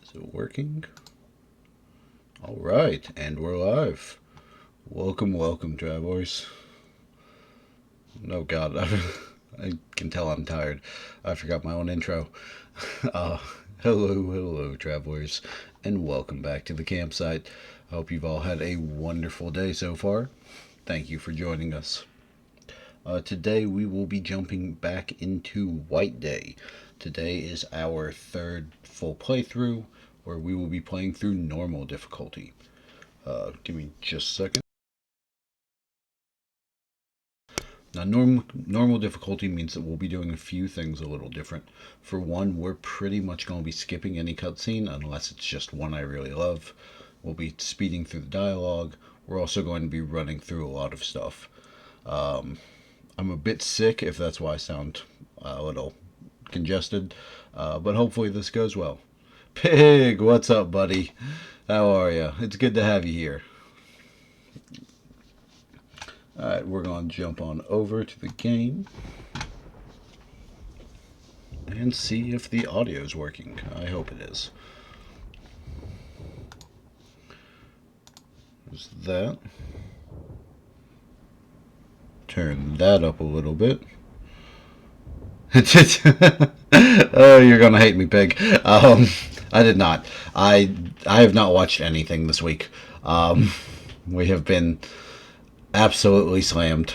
Is it working? All right, and we're live. Welcome, welcome, travelers. Oh God, I can tell I'm tired. I forgot my own intro. Uh, hello, travelers, and welcome back to the campsite. I hope you've all had a wonderful day so far. Thank you for joining us. Today we will be jumping back into White Day. Today is our third full playthrough where we will be playing through normal difficulty. Give me just a second. Now, normal difficulty means that we'll be doing a few things a little different. For one, we're pretty much going to be skipping any cutscene unless it's just one I really love. We'll be speeding through the dialogue. We're also going to be running through a lot of stuff. I'm a bit sick, if that's why I sound a little congested, but hopefully this goes well. Pig, what's up, buddy? How are you? It's good to have you here. Alright, we're going to jump on over to the game and see if the audio is working. I hope it is. There's that. Turn that up a little bit. Oh, you're gonna hate me, Pig. I did not. I have not watched anything this week. We have been absolutely slammed.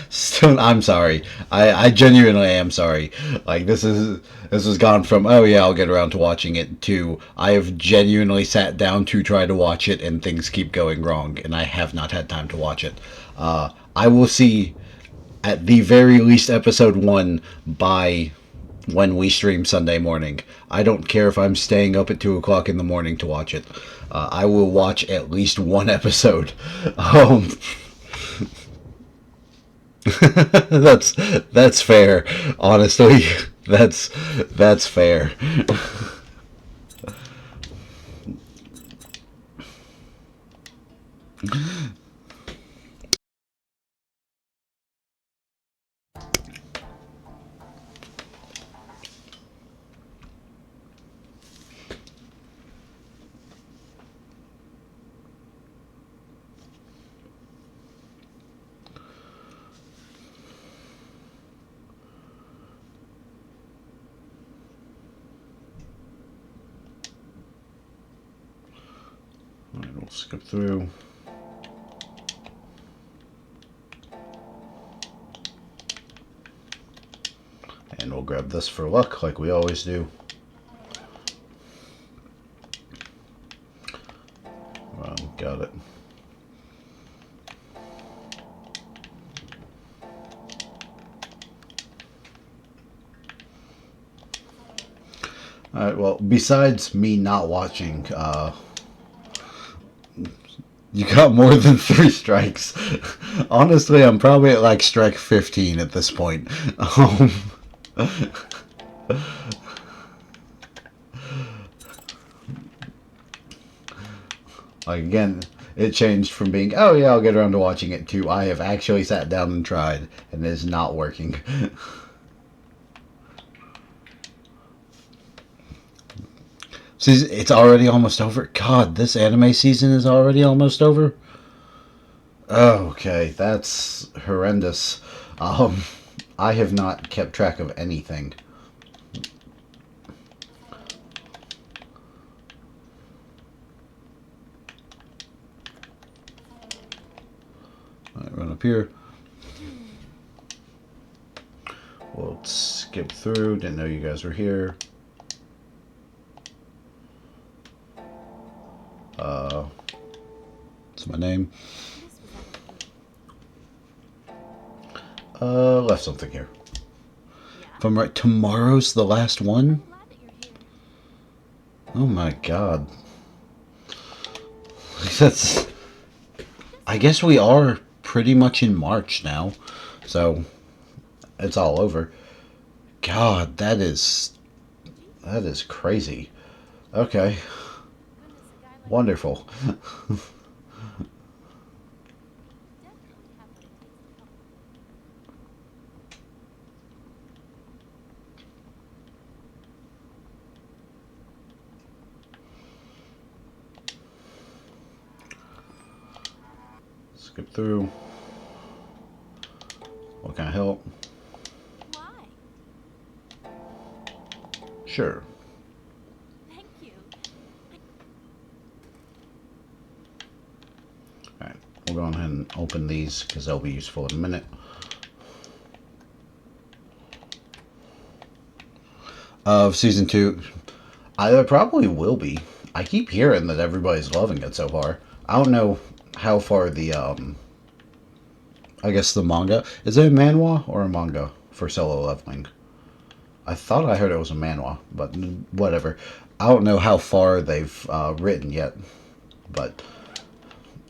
Still, I'm sorry. I genuinely am sorry. Like this has gone from oh yeah I'll get around to watching it to I have genuinely sat down to try to watch it and things keep going wrong and I have not had time to watch it. I will see at the very least episode 1 by when we stream Sunday morning. I don't care if I'm staying up at 2 o'clock in the morning to watch it. I will watch at least one episode. Um, that's fair. Honestly, that's fair. All right, we'll skip through. And we'll grab this for luck, like we always do. Got it. Alright, well, besides me not watching, you got more than 3 strikes. Honestly, I'm probably at like strike 15 at this point. Like, again, it changed from being, oh yeah, I'll get around to watching it, to I have actually sat down and tried, and it is not working. See, it's already almost over. God, this anime season is already almost over. Okay, that's horrendous. Um, I have not kept track of anything. Alright, run up here. We'll skip through. Didn't know you guys were here. What's my name? Left something here. If I'm right, tomorrow's the last one? Oh my god. That's... I guess we are pretty much in March now. So, it's all over. God, that is crazy. Okay. Wonderful. Skip through. What can I help? Why? Sure. Thank you. Alright, we'll go ahead and open these because they'll be useful in a minute. Of season 2, I probably will be. I keep hearing that everybody's loving it so far. I don't know how far the, I guess the manga. Is it a manhwa or a manga for Solo Leveling? I thought I heard it was a manhwa, but whatever. I don't know how far they've written yet, but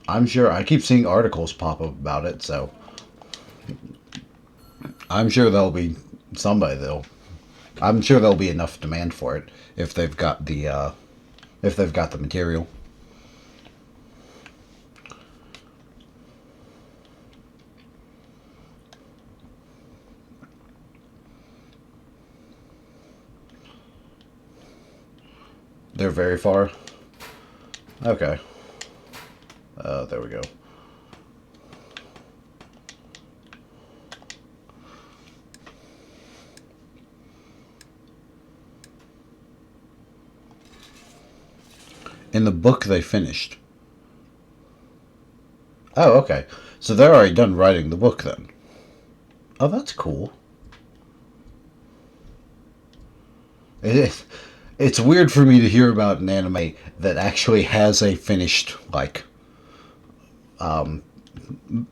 I'm sure I keep seeing articles pop up about it, so I'm sure there'll be somebody that'll. I'm sure there'll be enough demand for it if they've got the material. They're very far. Okay. There we go. In the book, they finished. Oh, okay. So they're already done writing the book then. Oh, that's cool. It is. It's weird for me to hear about an anime that actually has a finished, like,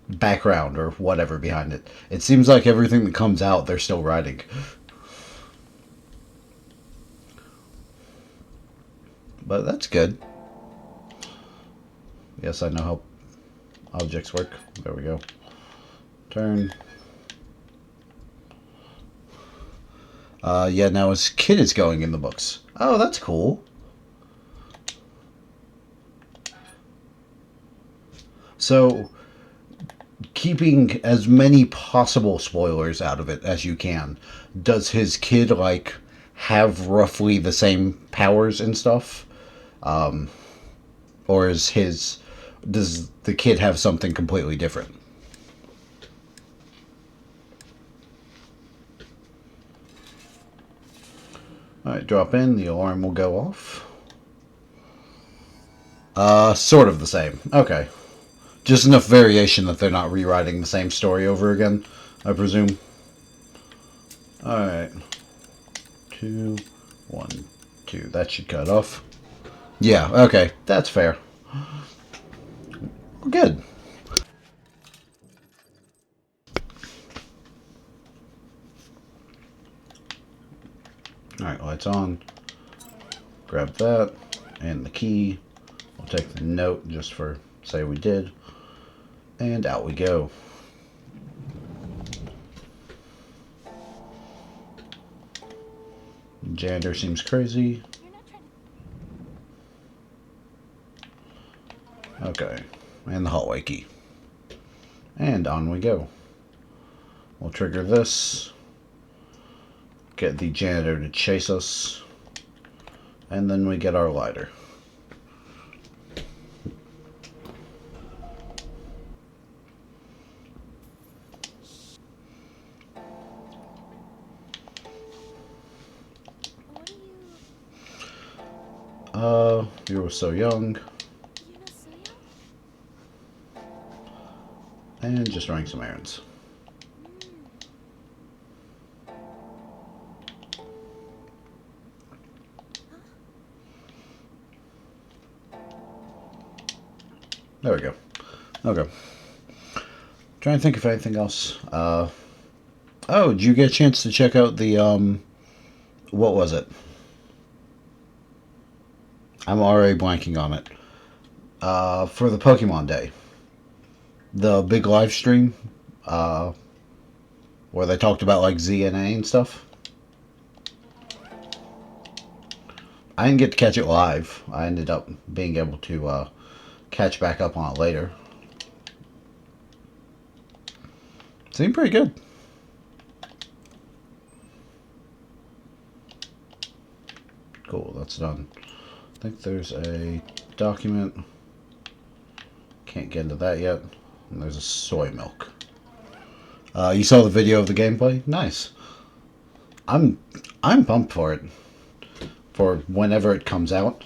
background or whatever behind it. It seems like everything that comes out, they're still writing. But that's good. Yes, I know how objects work. There we go. Turn. Yeah, now his kid is going in the books. Oh, that's cool. So, keeping as many possible spoilers out of it as you can, does his kid, like, have roughly the same powers and stuff? Or does the kid have something completely different? Alright, drop in, the alarm will go off. Sort of the same. Okay. Just enough variation that they're not rewriting the same story over again, I presume. Alright. 2, 1, 2. That should cut off. Yeah, okay. That's fair. Good. Alright, lights on. Grab that. And the key. We'll take the note just for say we did. And out we go. Janitor seems crazy. Okay. And the hallway key. And on we go. We'll trigger this. Get the janitor to chase us. And then we get our lighter. You were so young. And just running some errands. There we go. Okay. Trying to think of anything else. Oh, did you get a chance to check out the, what was it? I'm already blanking on it. For the Pokemon Day. The big live stream, where they talked about, like, ZNA and stuff. I didn't get to catch it live. I ended up being able to, catch back up on it later. Seemed pretty good. Cool, that's done. I think there's a document. Can't get into that yet. And there's a soy milk. You saw the video of the gameplay? Nice. I'm I'm pumped for it. For whenever it comes out.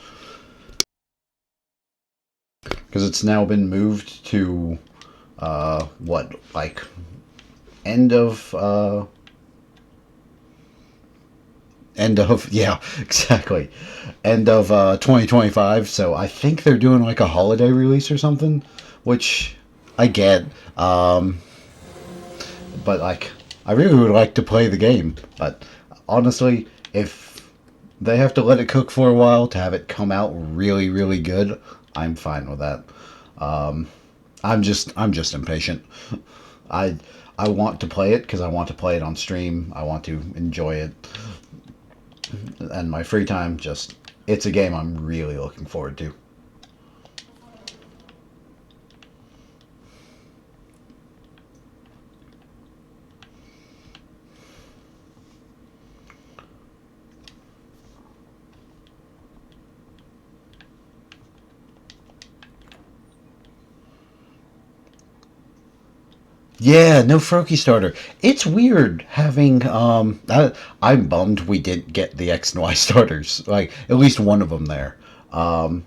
Because it's now been moved to what, like end of yeah, exactly. End of 2025, so I think they're doing like a holiday release or something, which I get. But like I really would like to play the game, but honestly, if they have to let it cook for a while to have it come out really really good, I'm fine with that. I'm just impatient. I I want to play it because I want to play it on stream. I want to enjoy it, and my free time just it's a game I'm really looking forward to. Yeah, no Froakie starter. It's weird having I'm bummed we didn't get the X and Y starters. Like at least one of them there. Um,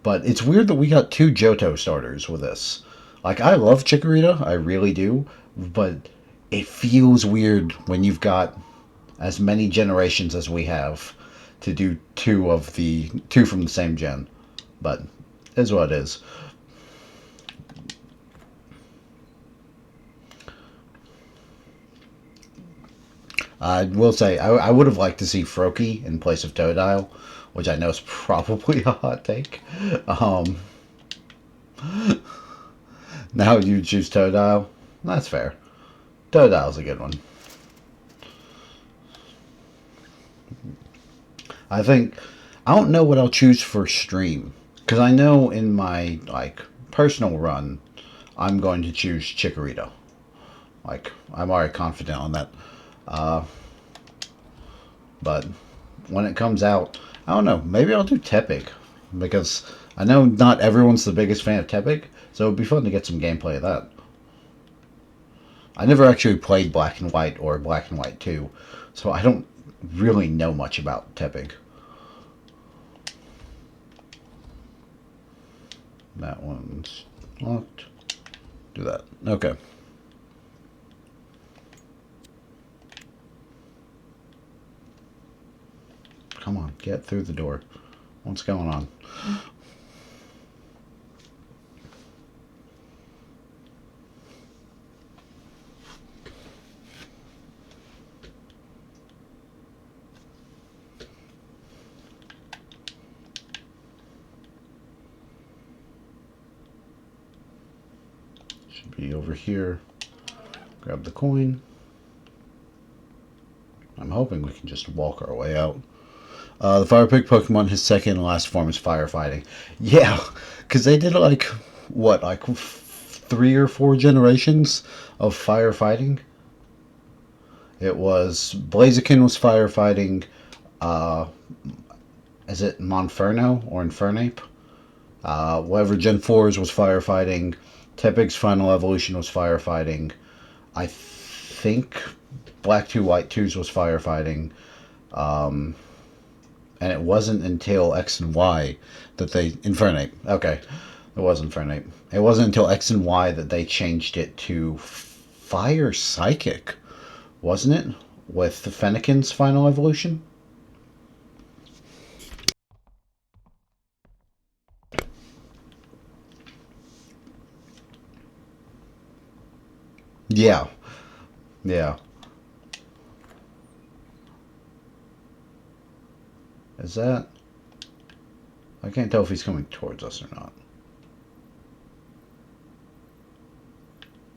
but it's weird that we got two Johto starters with this. Like I love Chikorita, I really do, but it feels weird when you've got as many generations as we have to do two from the same gen. But it is what it is. I will say I would have liked to see Froakie in place of Totodile, which I know is probably a hot take. Um, now you choose Totodile. That's fair. Totodile's a good one. I think I don't know what I'll choose for stream because I know in my like personal run I'm going to choose Chikorita. Like I'm already confident on that. Uh, but when it comes out, I don't know. Maybe I'll do Tepig because I know not everyone's the biggest fan of Tepig, so it'd be fun to get some gameplay of that. I never actually played Black and White or Black and White 2, so I don't really know much about Tepig. That one's locked. Do that. Okay. Come on, get through the door. What's going on? Should be over here. Grab the coin. I'm hoping we can just walk our way out. The Fire Pig Pokemon, his second and last form is firefighting. Yeah, because they did like, what, like three or four generations of firefighting? It was Blaziken was firefighting. Uh, is it Monferno or Infernape? Whatever Gen 4's was firefighting. Tepig's final evolution was firefighting. I think Black 2 White 2's was firefighting. Um, and it wasn't until X and Y that they Infernape. Okay, it was Infernape. It wasn't until X and Y that they changed it to Fire Psychic, wasn't it? With the Fennekin's final evolution. Yeah, yeah. Is that? I can't tell if he's coming towards us or not.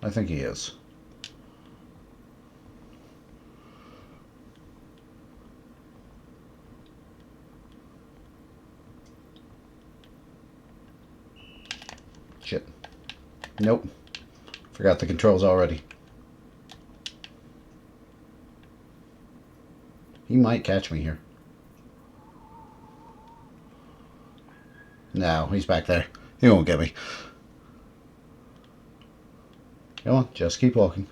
I think he is. Shit. Nope. Forgot the controls already. He might catch me here. No, he's back there. He won't get me. Come on, just keep walking.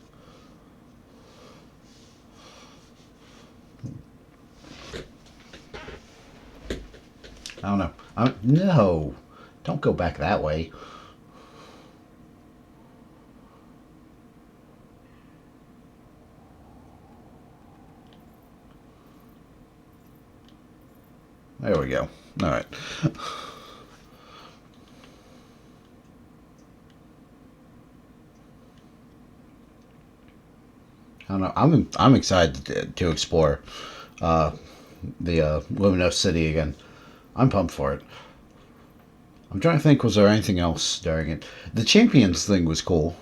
I don't know. No, don't go back that way. There we go. All right. I don't know. I'm excited to explore uh, the Luminous City again. I'm pumped for it. I'm trying to think. Was there anything else during it? The Champions thing was cool.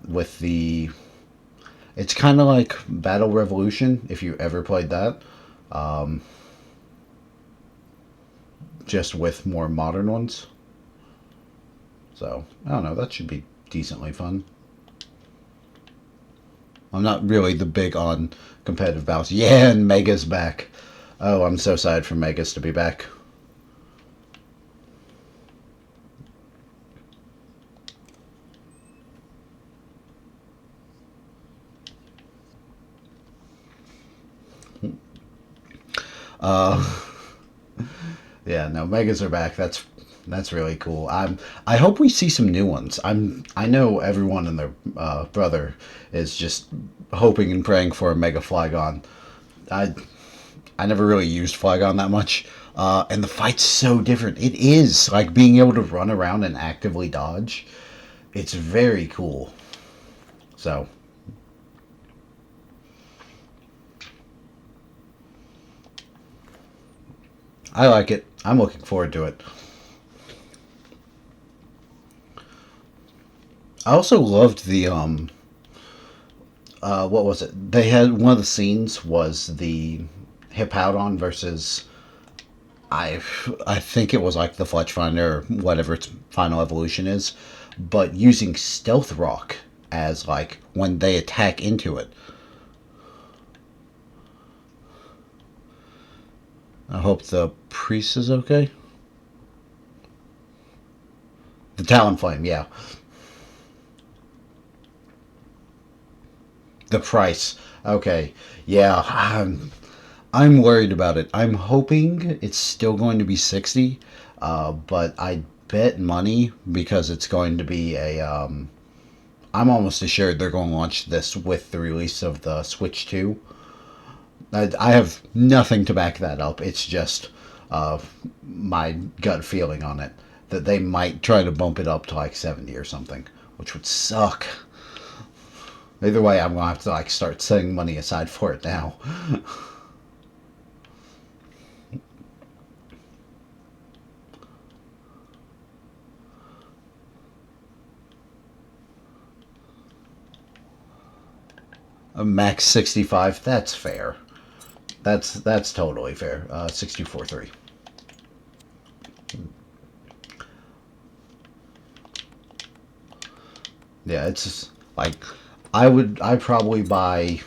With the, it's kind of like Battle Revolution if you ever played that. Um, just with more modern ones. So I don't know. That should be decently fun. I'm not really the big on competitive battles. Yeah, and Mega's back. Oh, I'm so sad for Megas to be back. Uh, yeah, no, Megas are back. That's really cool. I hope we see some new ones. I know everyone and their brother is just hoping and praying for a Mega Flygon. I I never really used Flygon that much. And the fight's so different. It is like being able to run around and actively dodge. It's very cool. So I like it. I'm looking forward to it. I also loved the what was it? They had one of the scenes was the Hippowdon versus I I think it was like the Fletch Finder or whatever its final evolution is, but using Stealth Rock as like when they attack into it. I hope the priest is okay. The Talonflame, yeah. The price. Okay. Yeah, I'm worried about it. I'm hoping it's still going to be 60, but I bet money because it's going to be a. I'm almost assured they're going to launch this with the release of the Switch 2. I have nothing to back that up. It's just uh, my gut feeling on it that they might try to bump it up to like 70 or something, which would suck. Either way, I'm gonna have to like start setting money aside for it now. A max 65. That's fair. That's totally fair. 64.3. Yeah, it's just, like I probably buy.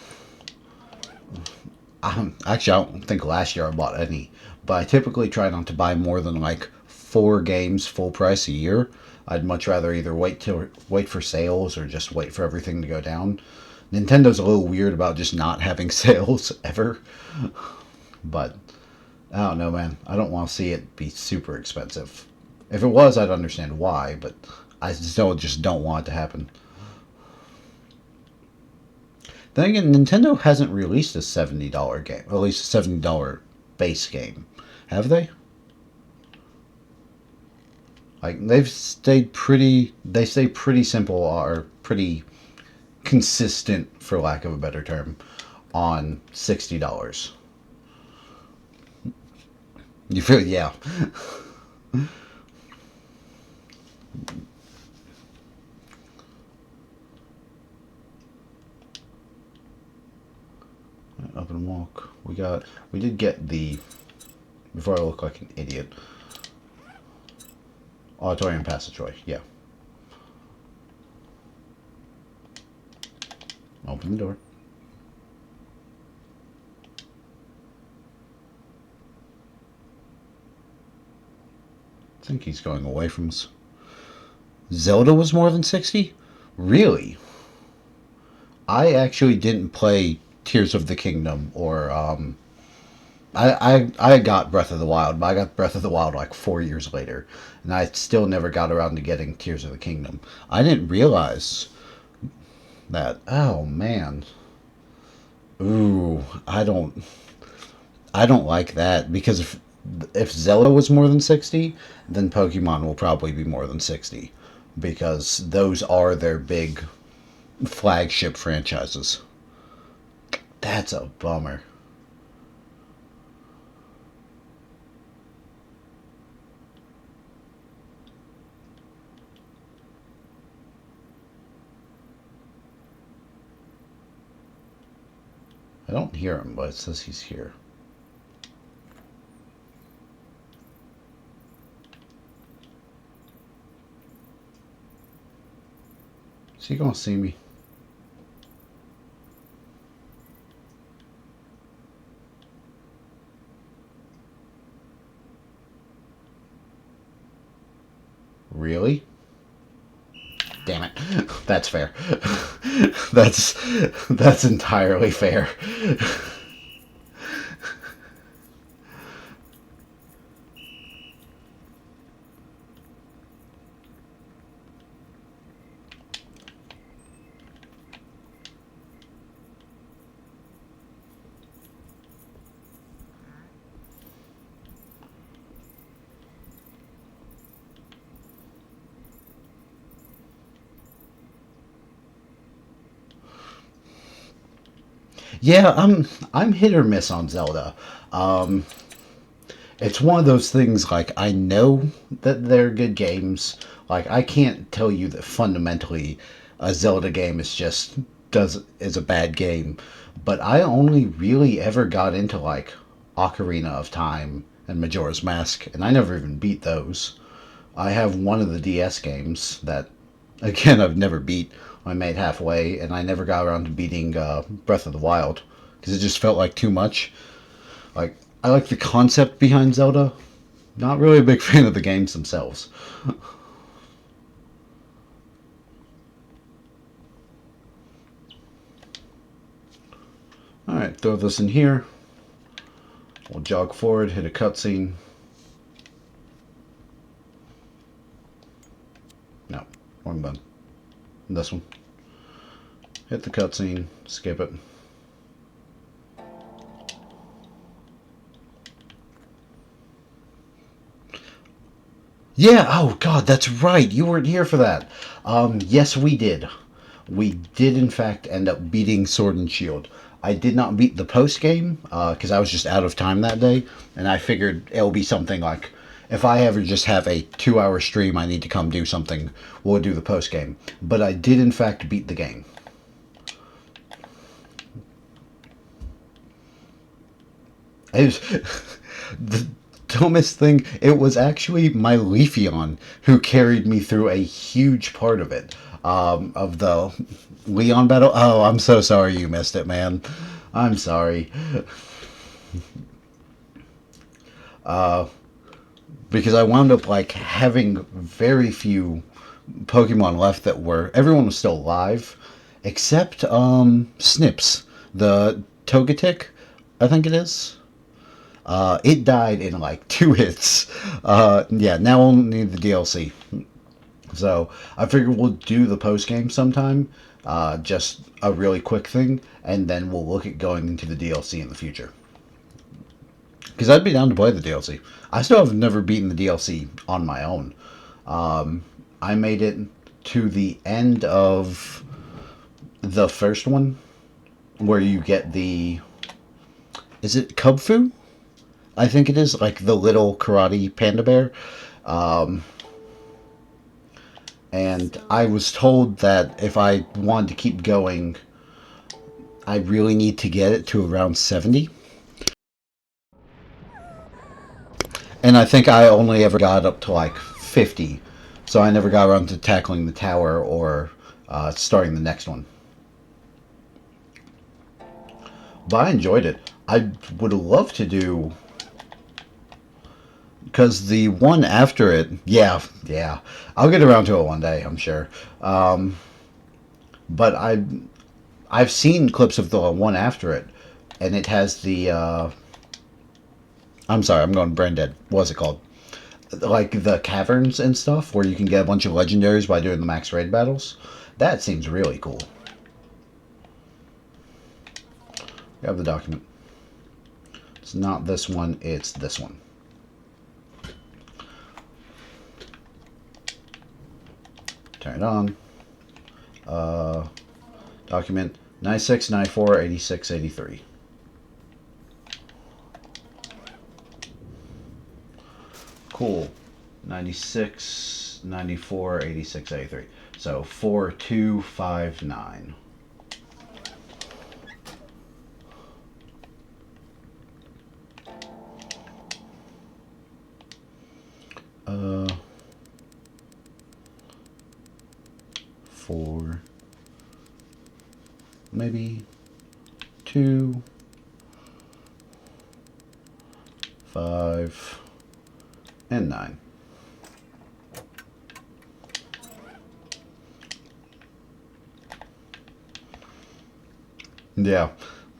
Actually, I don't think last year I bought any, but I typically try not to buy more than like 4 games full price a year. I'd much rather either wait for sales or just wait for everything to go down. Nintendo's a little weird about just not having sales ever, but I don't know, man. I don't want to see it be super expensive. If it was, I'd understand why, but I still just don't want it to happen. Then again, Nintendo hasn't released a $70 game, or at least a $70 base game, have they? Like they've stayed pretty. They stay pretty simple or pretty consistent, for lack of a better term, on $60. You feel, yeah. Up and walk. We did get the, before I look like an idiot, auditorium passageway. Yeah. Open the door. I think he's going away from us. Zelda was more than 60? Really? I actually didn't play Tears of the Kingdom or I got Breath of the Wild, but I got Breath of the Wild like 4 years later, and I still never got around to getting Tears of the Kingdom. I didn't realize that. Oh man, ooh, I don't like that because if Zelda was more than 60, then Pokemon will probably be more than 60 because those are their big flagship franchises. That's a bummer. I don't hear him, but it says he's here. Is he gonna see me? Really? Damn it. That's fair. that's that's entirely fair. Yeah, I'm hit or miss on Zelda. Um, it's one of those things like I know that they're good games. Like I can't tell you that fundamentally a Zelda game is a bad game, but I only really ever got into like Ocarina of Time and Majora's Mask, and I never even beat those. I have one of the DS games that, again, I've never beat. I made halfway, and I never got around to beating Breath of the Wild because it just felt like too much. Like I like the concept behind Zelda. Not really a big fan of the games themselves. All right, throw this in here. We'll jog forward, hit a cutscene. No, wrong button. This one. Hit the cutscene. Skip it. Yeah, oh god, that's right. You weren't here for that. Yes, we did. We did, in fact, end up beating Sword and Shield. I did not beat the post game because I was just out of time that day, and I figured it'll be something like if I ever just have a 2 hour stream, I need to come do something, we'll do the post game. But I did, in fact, beat the game. It was, the dumbest thing, it was actually my Leafeon who carried me through a huge part of it. Of the Leon battle. Oh, I'm so sorry you missed it, man. I'm sorry. Uh, because I wound up like having very few Pokemon left that were everyone was still alive, except Snips, the Togetic, I think it is. It died in like 2 hits. Yeah, now we'll need the DLC. So I figured we'll do the post game sometime, just a really quick thing, and then we'll look at going into the DLC in the future. Because I'd be down to play the DLC. I still have never beaten the DLC on my own. I made it to the end of the first one, where you get the. Is it Kubfu? I think it is, like the little karate panda bear. Um, and I was told that if I wanted to keep going, I really need to get it to around 70. And I think I only ever got up to like 50. So I never got around to tackling the tower or starting the next one. But I enjoyed it. I would love to do. Because the one after it, yeah. I'll get around to it one day, I'm sure. But I've seen clips of the one after it, and it has the. I'm sorry, I'm going brain dead. What's it called? Like the caverns and stuff, where you can get a bunch of legendaries by doing the max raid battles. That seems really cool. Grab the document. It's not this one, it's this one. Turn it on. Document 96, 94, 86, 83. Cool. 96, 94, 86, 83. So 4259. Four, maybe 2, 5, and 9. Yeah,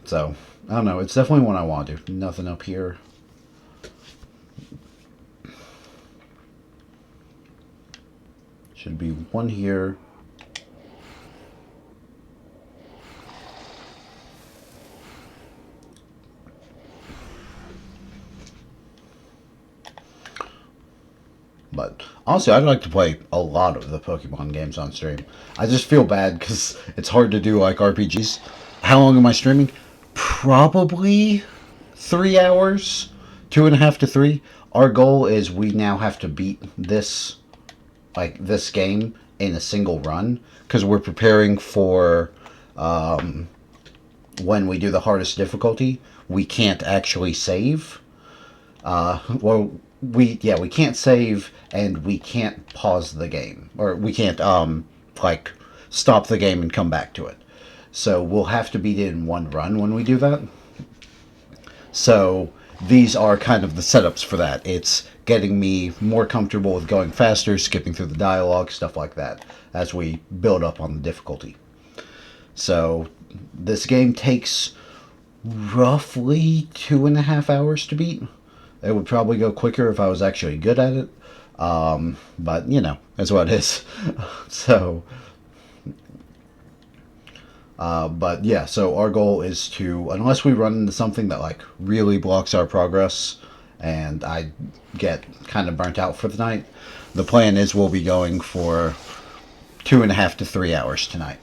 so I don't know. It's definitely one I want to do. Nothing up here. Should be one here. But honestly, I'd like to play a lot of the Pokemon games on stream. I just feel bad because it's hard to do like RPGs. How long am I streaming? Probably 3 hours, 2.5 to 3. Our goal is we now have to beat this game in a single run because we're preparing for when we do the hardest difficulty. We can't actually save. We can't save and we can't pause the game, or we can't like stop the game and come back to it. So we'll have to beat it in one run when we do that. So these are kind of the setups for that. It's getting me more comfortable with going faster, skipping through the dialogue, stuff like that, as we build up on the difficulty. So this game takes roughly 2.5 hours to beat. It would probably go quicker if I was actually good at it. But, that's what it is. So, but yeah, so our goal is to, unless we run into something that like really blocks our progress and I get kind of burnt out for the night, the plan is we'll be going for 2.5 to 3 hours tonight.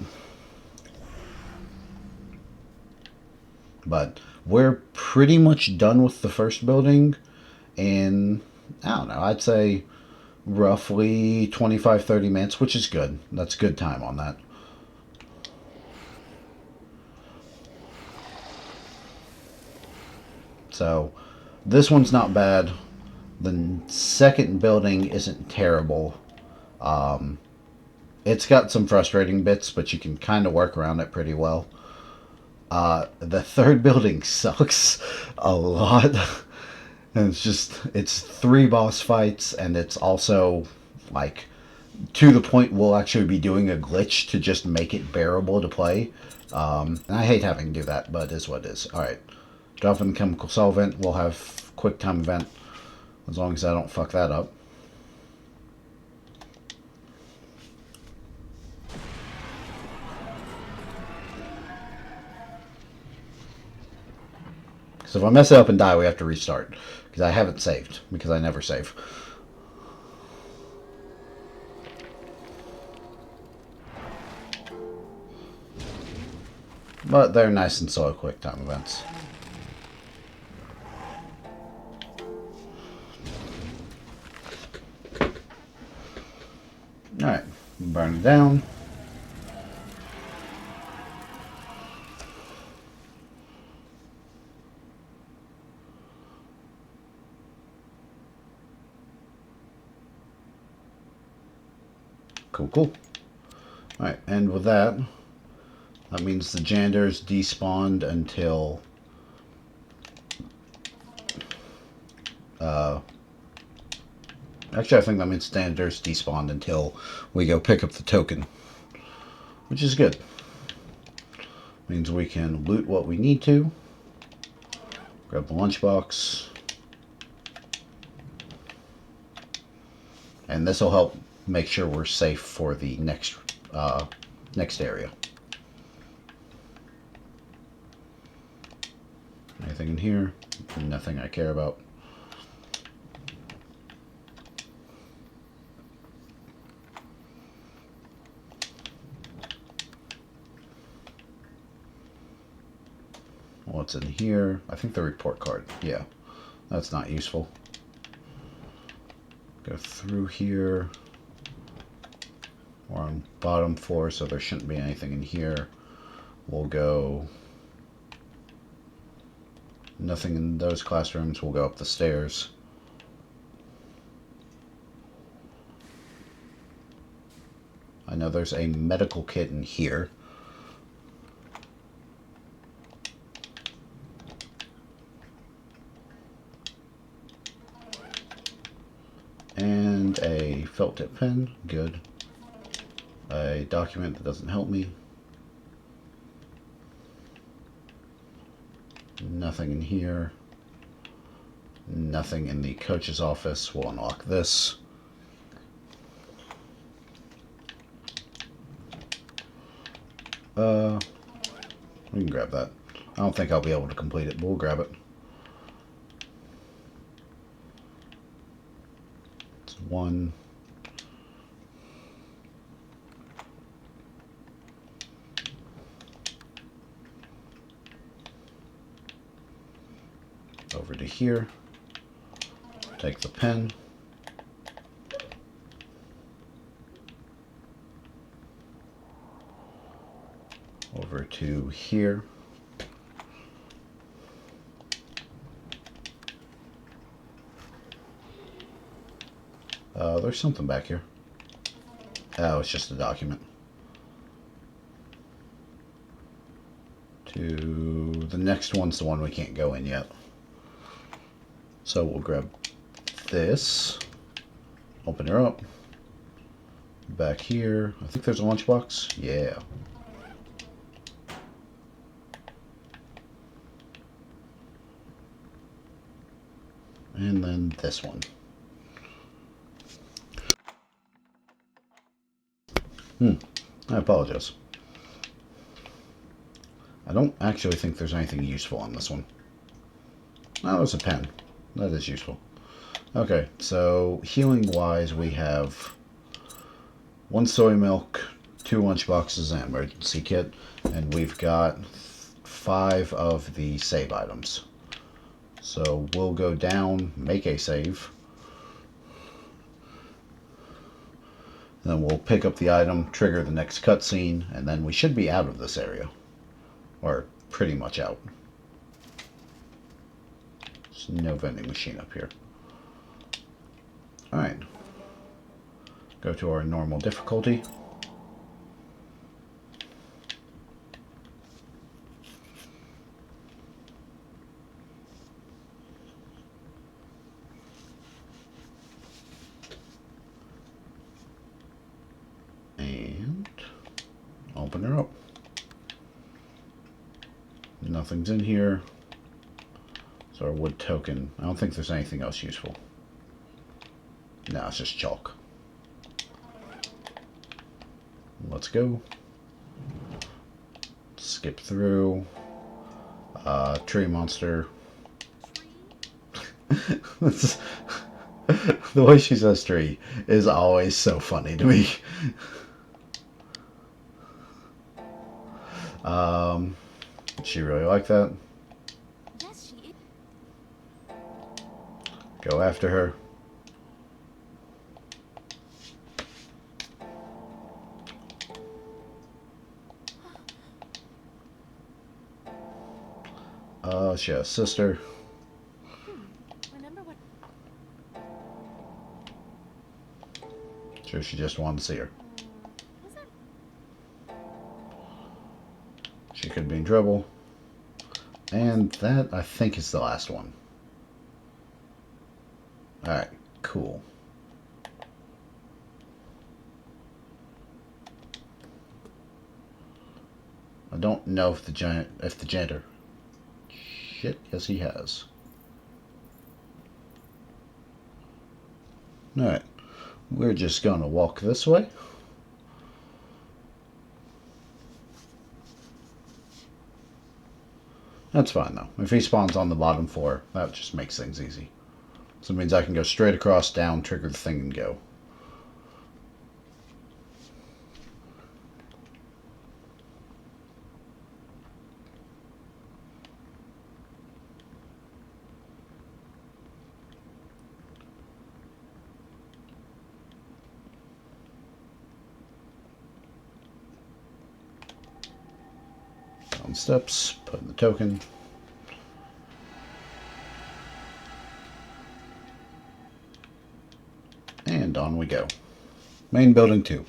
But we're pretty much done with the first building in, I don't know, I'd say roughly 25-30 minutes, which is good. That's good time on that. So this one's not bad. The second building isn't terrible. It's got some frustrating bits, but you can kind of work around it pretty well. The third building sucks a lot. And it's 3 boss fights, and it's also like to the point we'll actually be doing a glitch to just make it bearable to play. And I hate having to do that, but it is what it is. Alright. Drop in the chemical solvent. We'll have quick time event as long as I don't fuck that up. So if I mess it up and die, we have to restart. Because I haven't saved. Because I never save. But they're nice and slow quick time events. Alright. Burn it down. Cool. Alright, and with that means the janitors despawned until actually I think that means janitors despawned until we go pick up the token, which is good. Means we can loot what we need to. Grab the lunchbox. And this will help make sure we're safe for the next area. Anything in here? Nothing I care about. What's in here? I think the report card. Yeah, that's not useful. Go through here. We're on bottom floor, so there shouldn't be anything in here. We'll go... Nothing in those classrooms. We'll go up the stairs. I know there's a medical kit in here. And a felt tip pen. Good. A document that doesn't help me. Nothing in here. Nothing in the coach's office. We'll unlock this. We can grab that. I don't think I'll be able to complete it, but we'll grab it. It's one. Over to here. Take the pen. Over to here. There's something back here. Oh, it's just a document. To the next one's the one we can't go in yet. So we'll grab this. Open her up. Back here. I think there's a lunchbox. Yeah. And then this one. I apologize. I don't actually think there's anything useful on this one. Oh, there's a pen. That is useful. Okay, so healing-wise, we have 1 soy milk, 2 lunchboxes, and emergency kit, and we've got 5 of the save items. So we'll go down, make a save. Then we'll pick up the item, trigger the next cutscene, and then we should be out of this area. Or pretty much out. There's no vending machine up here. Alright. Go to our normal difficulty. And open her up. Nothing's in here. So our wood token. I don't think there's anything else useful. No, it's just chalk. Let's go. Skip through. Tree monster. The way she says tree is always so funny to me. She really like that. Yes, she is. Go after her. She has a sister. Remember what? Sure, she just wanted to see her. Was that? She could be in trouble. And that, I think, is the last one. Alright, cool. I don't know if the janitor. Shit, yes he has. Alright. We're just gonna walk this way. That's fine though. If he spawns on the bottom floor, that just makes things easy. So it means I can go straight across, down, trigger the thing, and go. Down steps, put in the token. And on we go. Main building 2.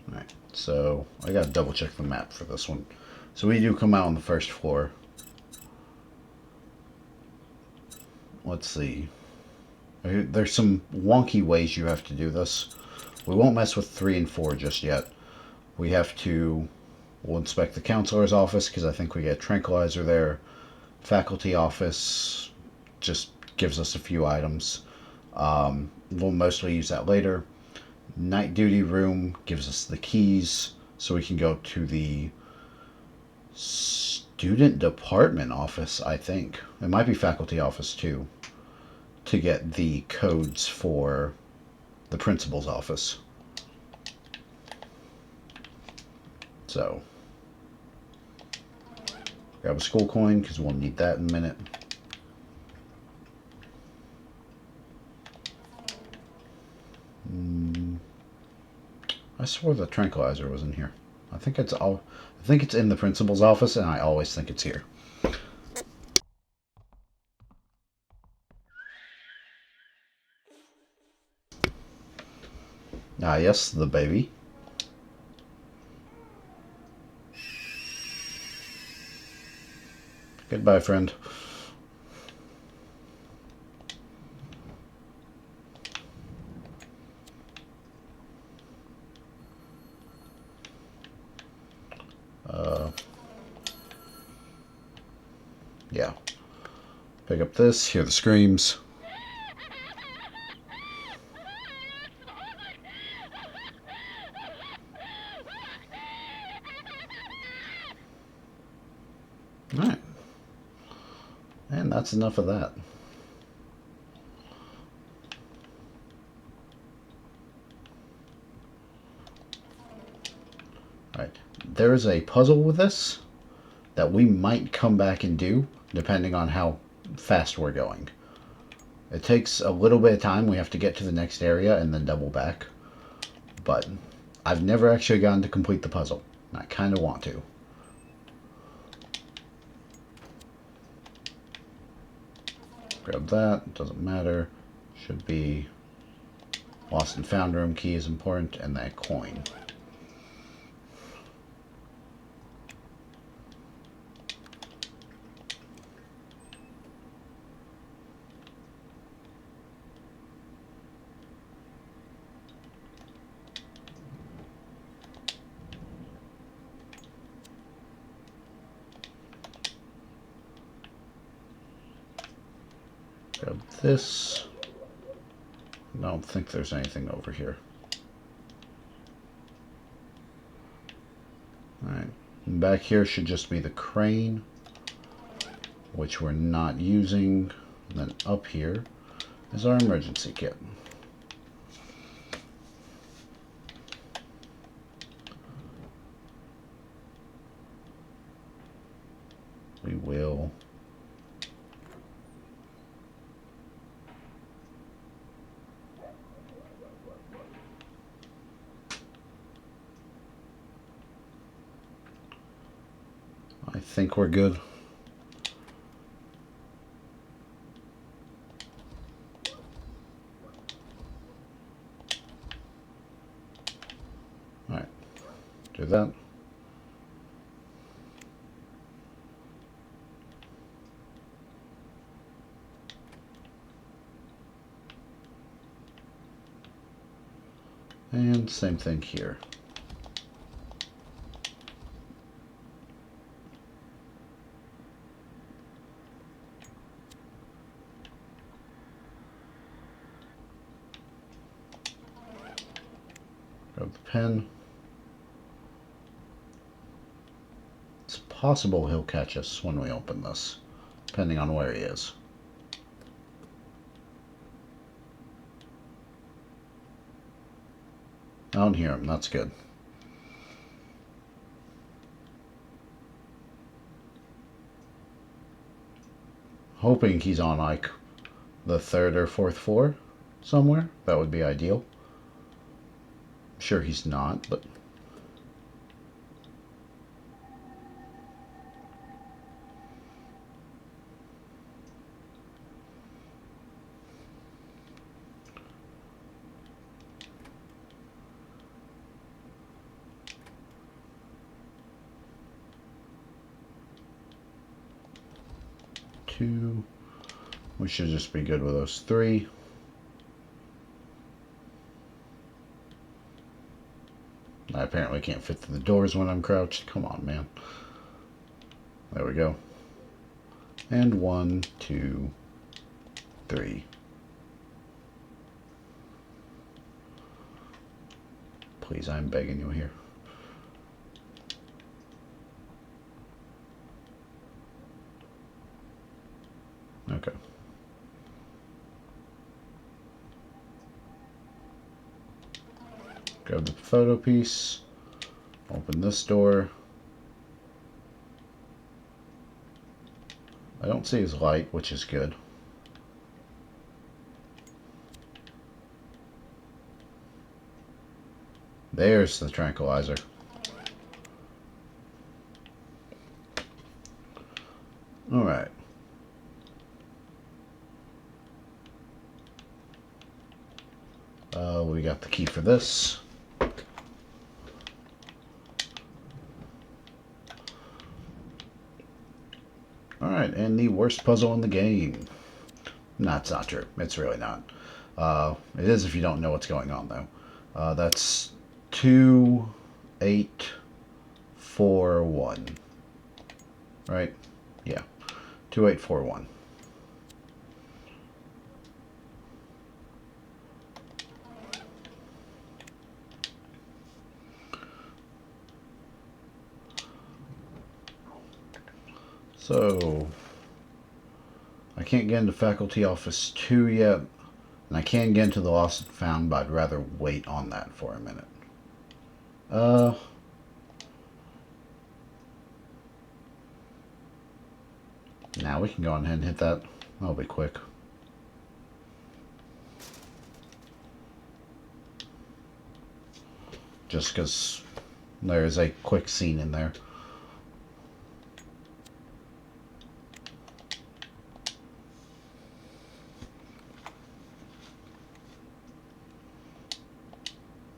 Alright, so I gotta double check the map for this one. So we do come out on the first floor. Let's see. There's some wonky ways you have to do this. We won't mess with 3 and 4 just yet. We have to... We'll inspect the counselor's office because I think we get tranquilizer there. Faculty office just gives us a few items. We'll mostly use that later. Night duty room gives us the keys so we can go to the student department office, I think. It might be faculty office too, to get the codes for the principal's office. So, grab a school coin because we'll need that in a minute. I swore the tranquilizer was in here. I think it's in the principal's office, and I always think it's here. Ah, yes, the baby. Goodbye, friend. Yeah. Pick up this, hear the screams. Alright. And that's enough of that. Alright. There is a puzzle with this that we might come back and do, depending on how fast we're going. It takes a little bit of time. We have to get to the next area and then double back. But I've never actually gotten to complete the puzzle. And I kind of want to. Grab that. Doesn't matter. Should be lost and found room key is important, and that coin. Grab this. I don't think there's anything over here. Alright. Back here should just be the crane, which we're not using. And then up here is our emergency kit. We will I think we're good. Alright. Do that. And same thing here. Grab the pen. It's possible he'll catch us when we open this, depending on where he is. I don't hear him, that's good. Hoping he's on like the 3rd or 4th floor somewhere. That would be ideal. I'm sure he's not, but... Two. We should just be good with those 3. I apparently can't fit through the doors when I'm crouched. Come on, man. There we go. And 1, 2, 3. Please, I'm begging you here. Okay. Grab the photo piece. Open this door. I don't see his light, which is good. There's the tranquilizer. Alright. We got the key for this. Alright, and the worst puzzle in the game. No, it's not true. It's really not. It is if you don't know what's going on, though. That's 2, 8, 4, 1. Right? Yeah. 2, 8, 4, 1. So, I can't get into Faculty Office 2 yet, and I can get into the Lost and Found, but I'd rather wait on that for a minute. Now we can go on ahead and hit that. That'll be quick. Just because there's a quick scene in there.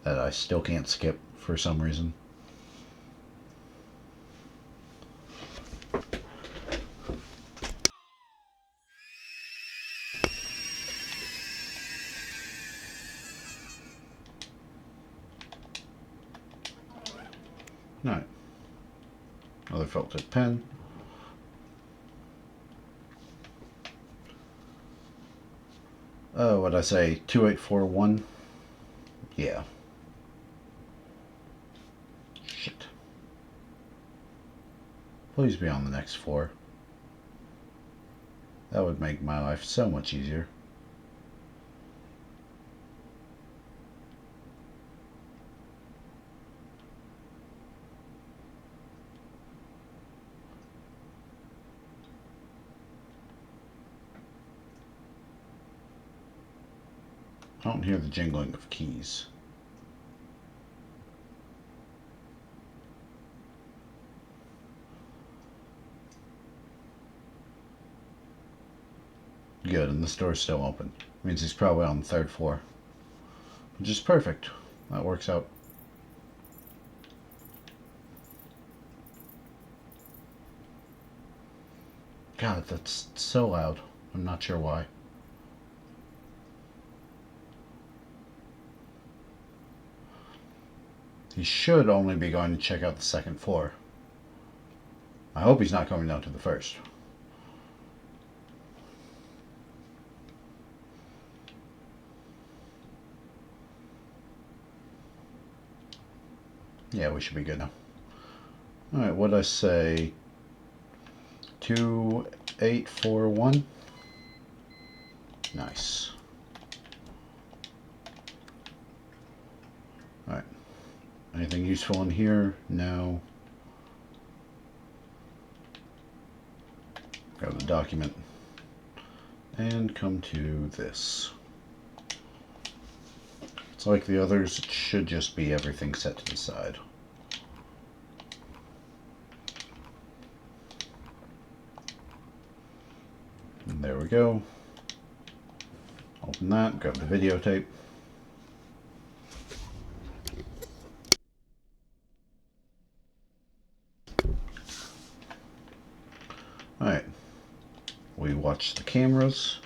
That I still can't skip for some reason. Alright. Another felt tip pen. Oh, what'd I say? 2841? Yeah. Shit. Please be on the next floor. That would make my life so much easier. I don't hear the jingling of keys. Good, and this door's still open. Means he's probably on the 3rd floor. Which is perfect. That works out. God, that's so loud. I'm not sure why. He should only be going to check out the second floor. I hope he's not coming down to the first. Yeah, we should be good now. Alright, what'd I say? 2841? Nice. Alright. Anything useful in here? No. Grab the document. And come to this. It's like the others, it should just be everything set to the side. And there we go. Open that, grab the videotape. Alright. We watch the cameras.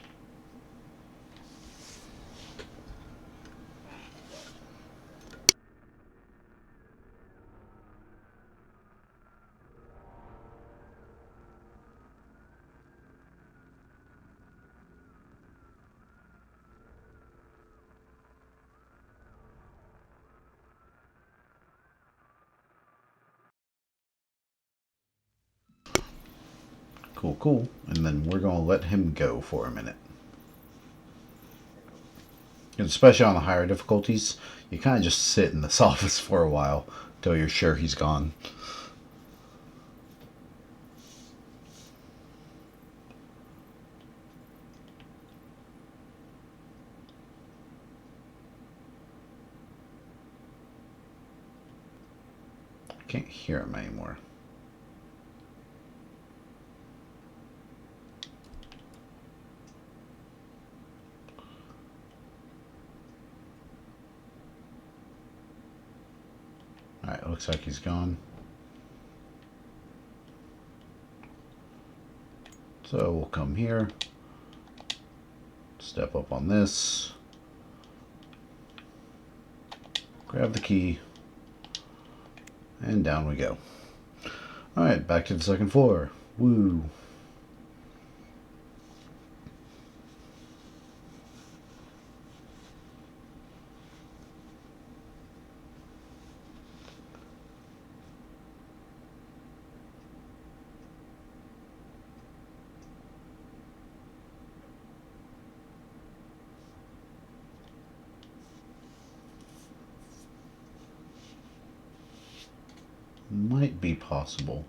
Cool, cool. And then we're going to let him go for a minute. And especially on the higher difficulties, you kind of just sit in this office for a while until you're sure he's gone. I can't hear him anymore. Alright, looks like he's gone. So we'll come here, step up on this, grab the key, and down we go. Alright, back to the second floor. Woo! Might be possible.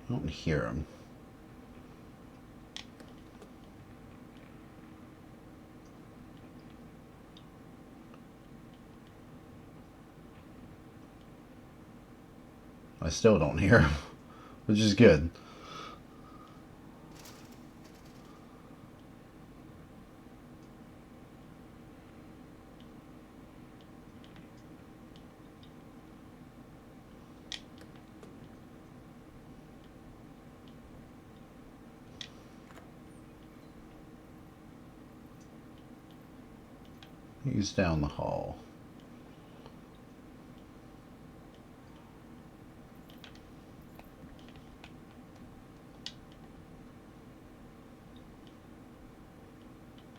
I don't hear him. I still don't hear him, which is good. He's down the hall.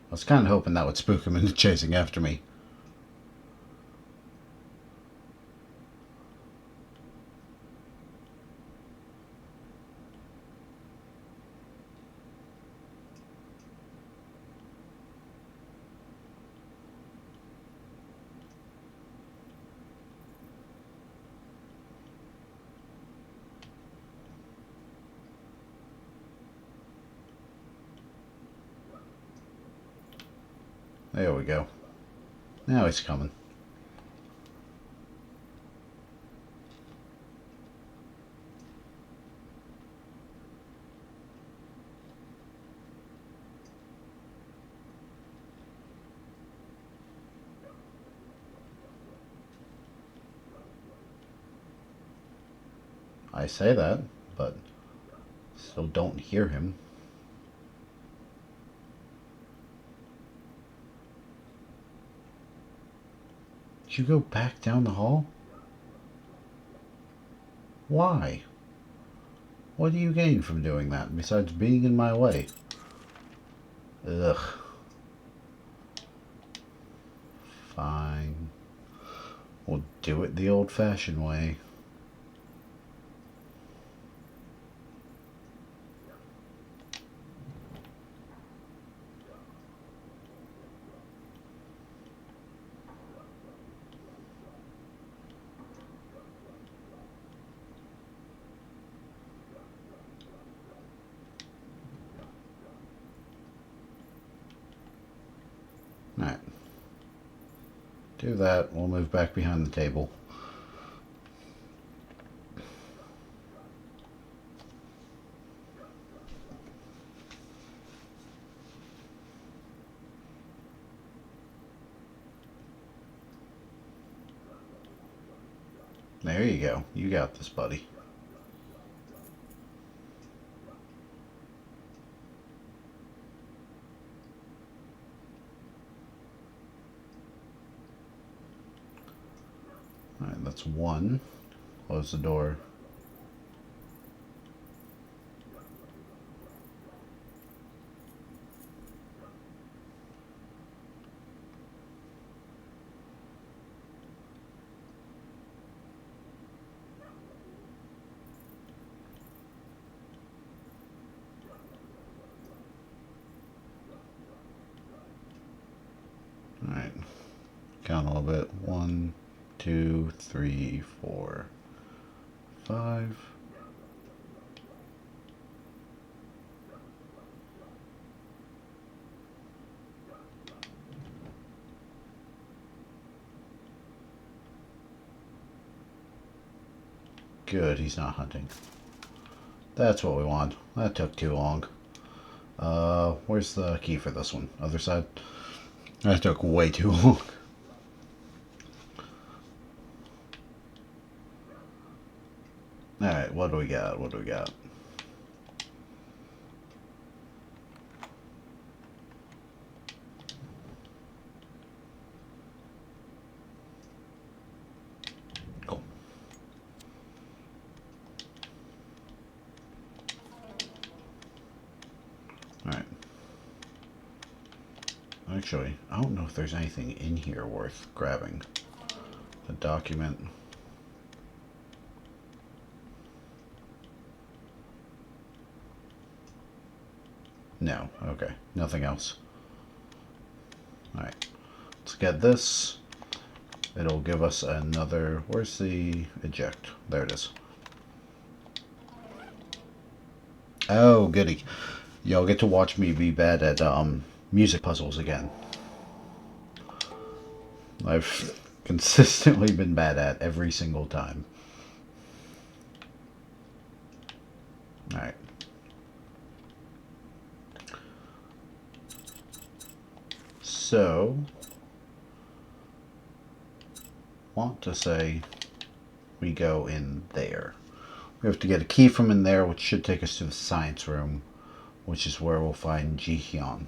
I was kind of hoping that would spook him into chasing after me. There we go. Now he's coming. I say that, but still don't hear him. Did you go back down the hall? Why? What do you gain from doing that, besides being in my way? Ugh. Fine. We'll do it the old-fashioned way. Alright. Do that. We'll move back behind the table. There you go. You got this, buddy. Alright, that's one. Close the door. Alright. Count a little bit. 1, 2, 3, 4, 5. Good, he's not hunting. That's what we want. That took too long. Where's the key for this one? Other side? That took way too long. Alright, what do we got? What do we got? Cool. Alright. Actually, I don't know if there's anything in here worth grabbing. A document. No, okay. Nothing else. Alright. Let's get this. It'll give us another... Where's the eject? There it is. Oh, goody. Y'all get to watch me be bad at music puzzles again. I've consistently been bad at every single time. Alright. So, want to say we go in there. We have to get a key from in there, which should take us to the science room, which is where we'll find Ji-hyun.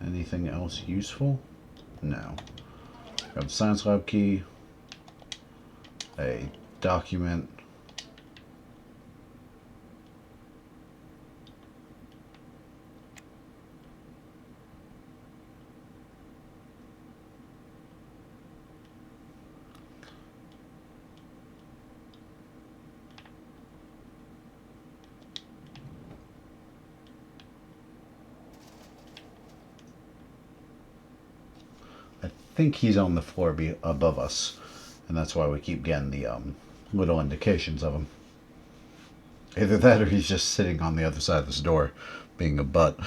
Anything else useful? No. Got the science lab key, a document, I think he's on the floor above us, and that's why we keep getting the little indications of him. Either that or he's just sitting on the other side of this door, being a butt.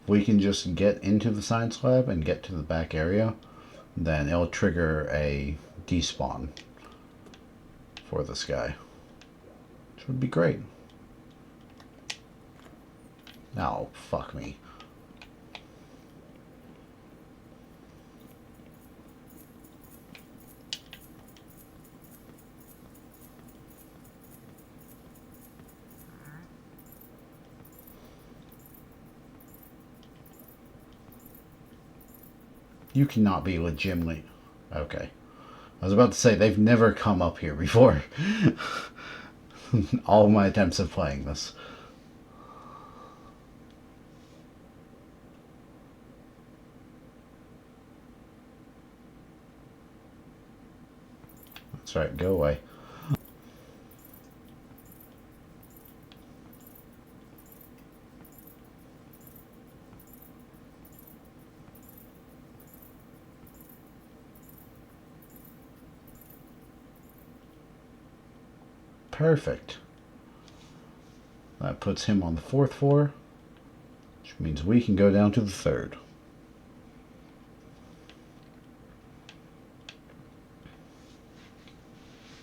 we can just get into the science lab and get to the back area, then it'll trigger a despawn for this guy, which would be great. Oh, fuck me. You cannot be legitimately... Okay. I was about to say, they've never come up here before. All my attempts of playing this. That's right, go away. Perfect. That puts him on the 4th floor, which means we can go down to the 3rd.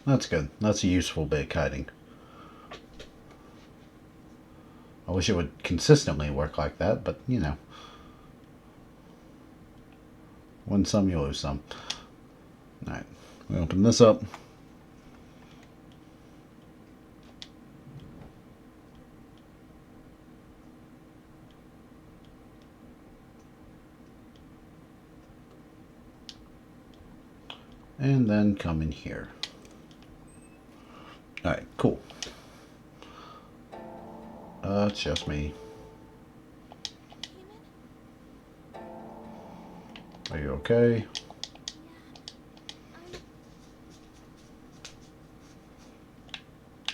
That's good. That's a useful bit of kiting. I wish it would consistently work like that, but you know. Win some, you lose some. Alright, we open this up. And then come in here. Alright, cool. It's just me. Are you okay?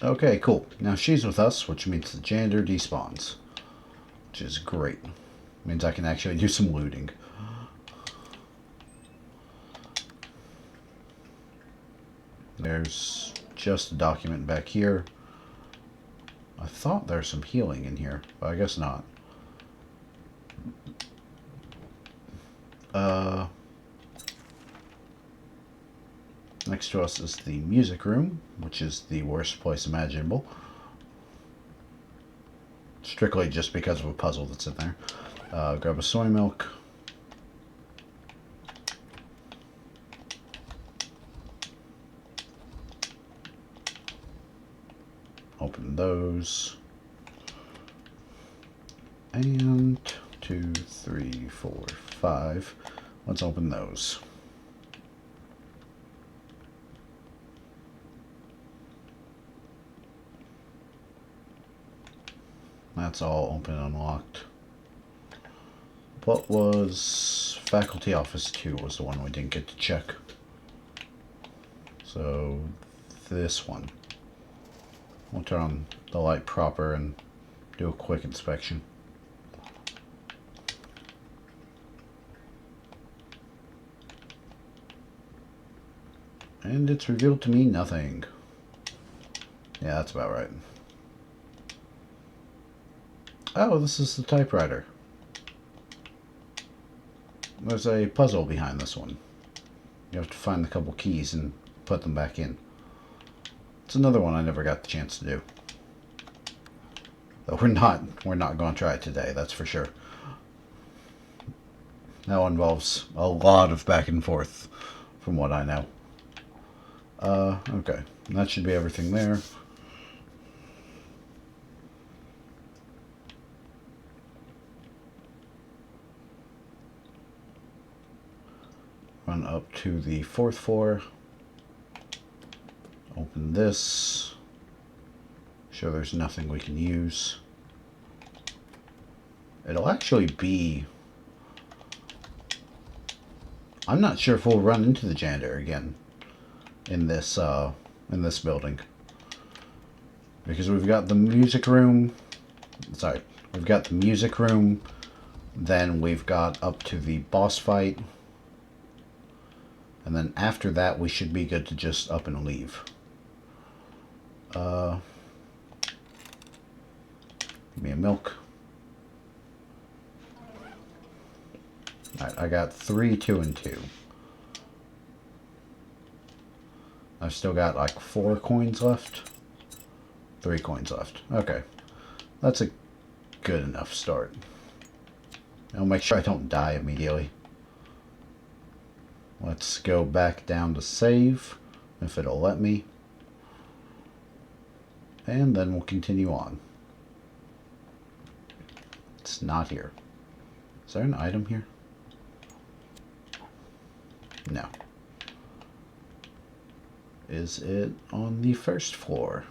Okay, cool. Now she's with us, which means the janitor despawns. Which is great. Means I can actually do some looting. There's just a document back here. I thought there's some healing in here, but I guess not. Next to us is the music room, which is the worst place imaginable. Strictly just because of a puzzle that's in there. Grab a soy milk. Open those. And 2, 3, 4, 5. Let's open those. That's all open and unlocked. What was Faculty Office 2 was the one we didn't get to check. So this one. We'll turn on the light proper and do a quick inspection. And it's revealed to me nothing. Yeah, that's about right. Oh, this is the typewriter. There's a puzzle behind this one. You have to find a couple keys and put them back in. It's another one I never got the chance to do. Though we're not going to try it today, that's for sure. That one involves a lot of back and forth, from what I know. Okay. That should be everything there. Run up to the 4th floor. Open this. Sure there's nothing we can use. It'll actually be... I'm not sure if we'll run into the janitor again in this building. Because we've got the music room. Sorry. We've got the music room. Then we've got up to the boss fight. And then after that, we should be good to just up and leave. Give me a milk. Alright, I got 3, 2, and 2. I've still got like 4 coins left. 3 coins left. Okay. That's a good enough start. I'll make sure I don't die immediately. Let's go back down to save, if it'll let me. And then we'll continue on. It's not here. Is there an item here? No. Is it on the first floor?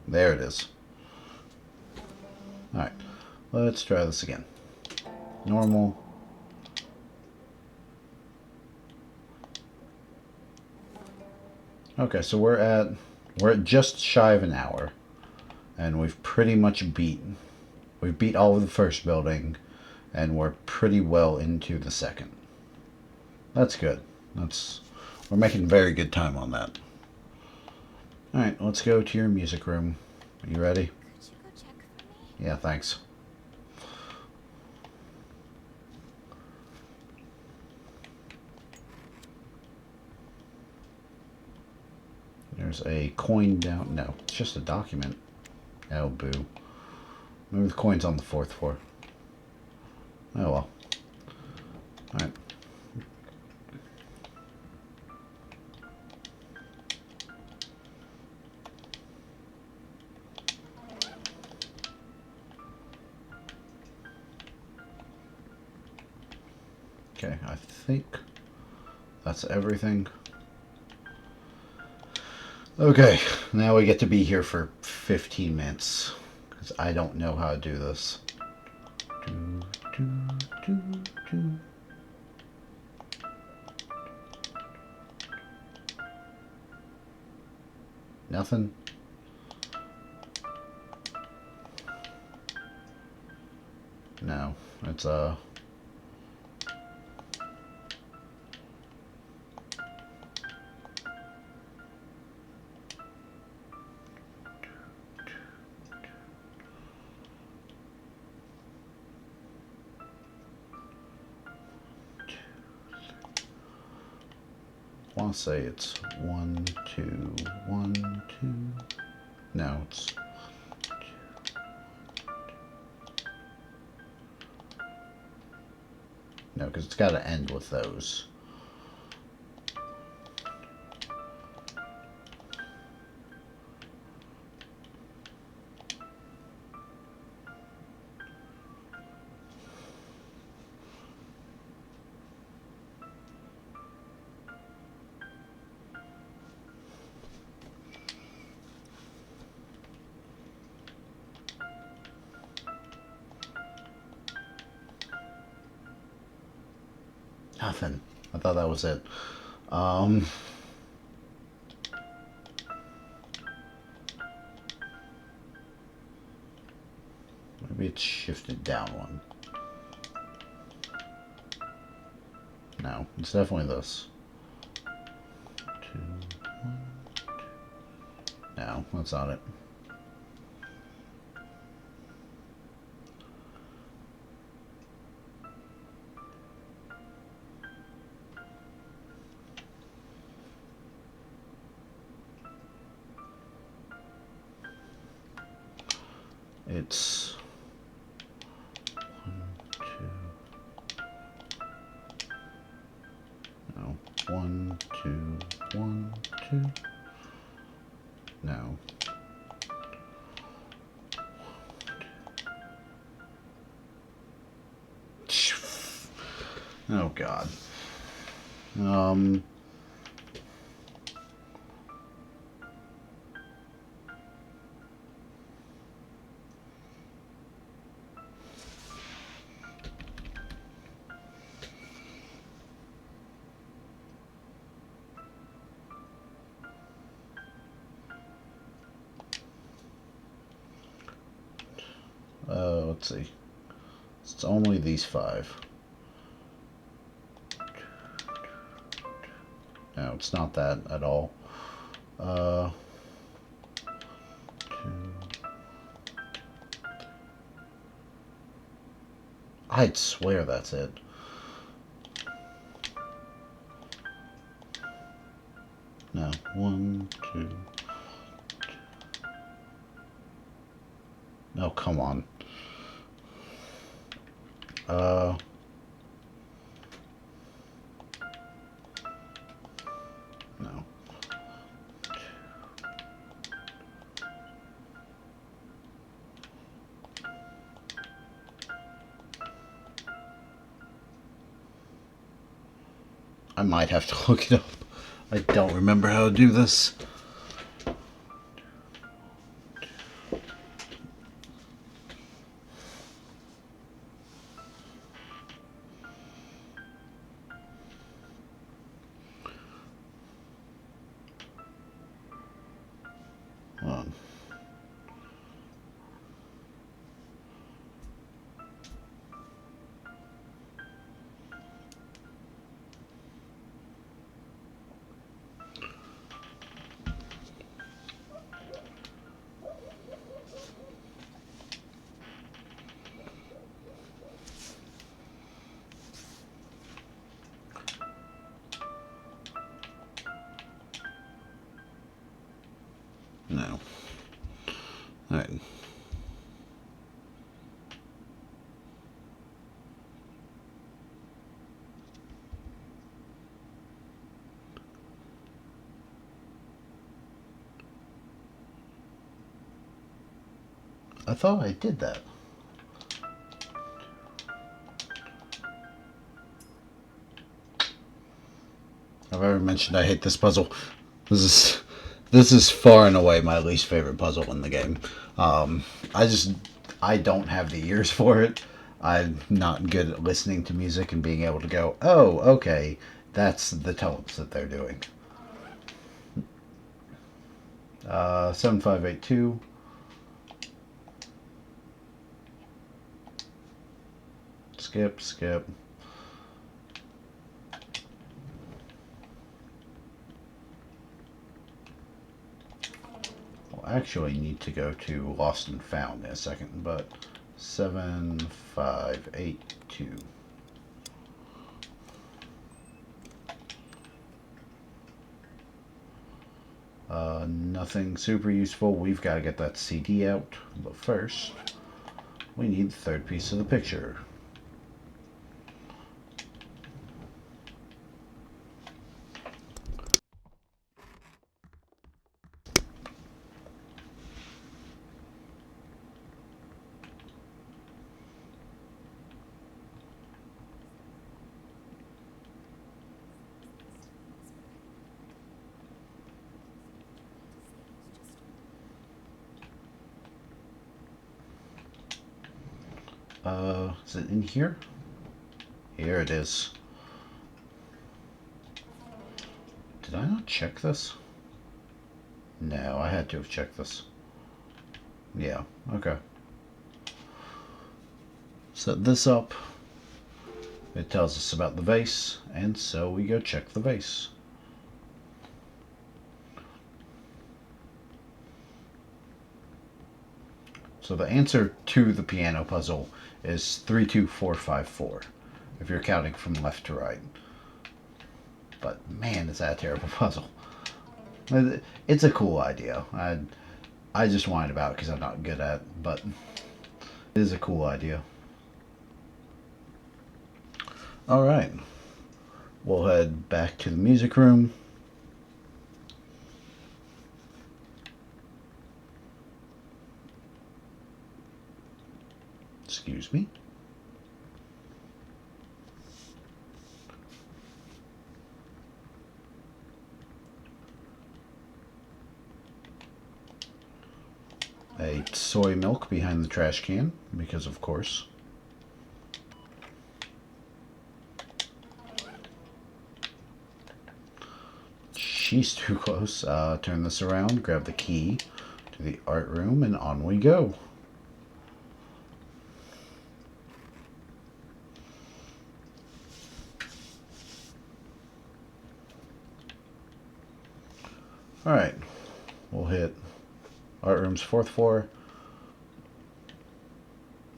There it is. Alright, let's try this again. Normal. Okay, so we're at just shy of an hour. And we've pretty much we've beat all of the first building, and we're pretty well into the second. That's good. We're making very good time on that. Alright, let's go to your music room. Are you ready? Could you go check for me? Yeah, thanks. There's a coin down. No, it's just a document. Oh, boo. Maybe the coin's on the 4th floor. Oh, well. Alright. Okay, I think that's everything. Okay, now we get to be here for 15 minutes, because I don't know how to do this. Nothing? No, it's I want to say it's 1, 2, 1, 2. No, it's no, because it's got to end with those. Nothing. I thought that was it. Maybe it's shifted down one. No, it's definitely this. 2, 1, 2. No, that's not it. It's 1, 2. No, 1, 2, 1, 2. No. Oh God. Let's see. It's only these 5. No, it's not that at all. 2. I'd swear that's it. No. 1, 2. No, come on. No. I might have to look it up. I don't remember how to do this. No. Alright. I thought I did that. I've already mentioned I hate this puzzle. This is far and away my least favorite puzzle in the game. I don't have the ears for it. I'm not good at listening to music and being able to go, oh, okay, that's the tones that they're doing. 7582. Skip. We'll actually need to go to Lost and Found in a second, but 7582. Nothing super useful. We've got to get that CD out, but first we need the third piece of the picture. Is it in here? Here it is. Did I not check this? No, I had to have checked this. Yeah, okay. Set this up. It tells us about the vase, and so we go check the vase. So the answer to the piano puzzle is 32454, if you're counting from left to right. But man, is that a terrible puzzle. It's a cool idea. I just whine about it because I'm not good at it, but it is a cool idea. Alright. We'll head back to the music room. Excuse me. A soy milk behind the trash can, because of course. She's too close. Turn this around, grab the key to the art room, and on we go. Alright, we'll hit art room's 4th floor.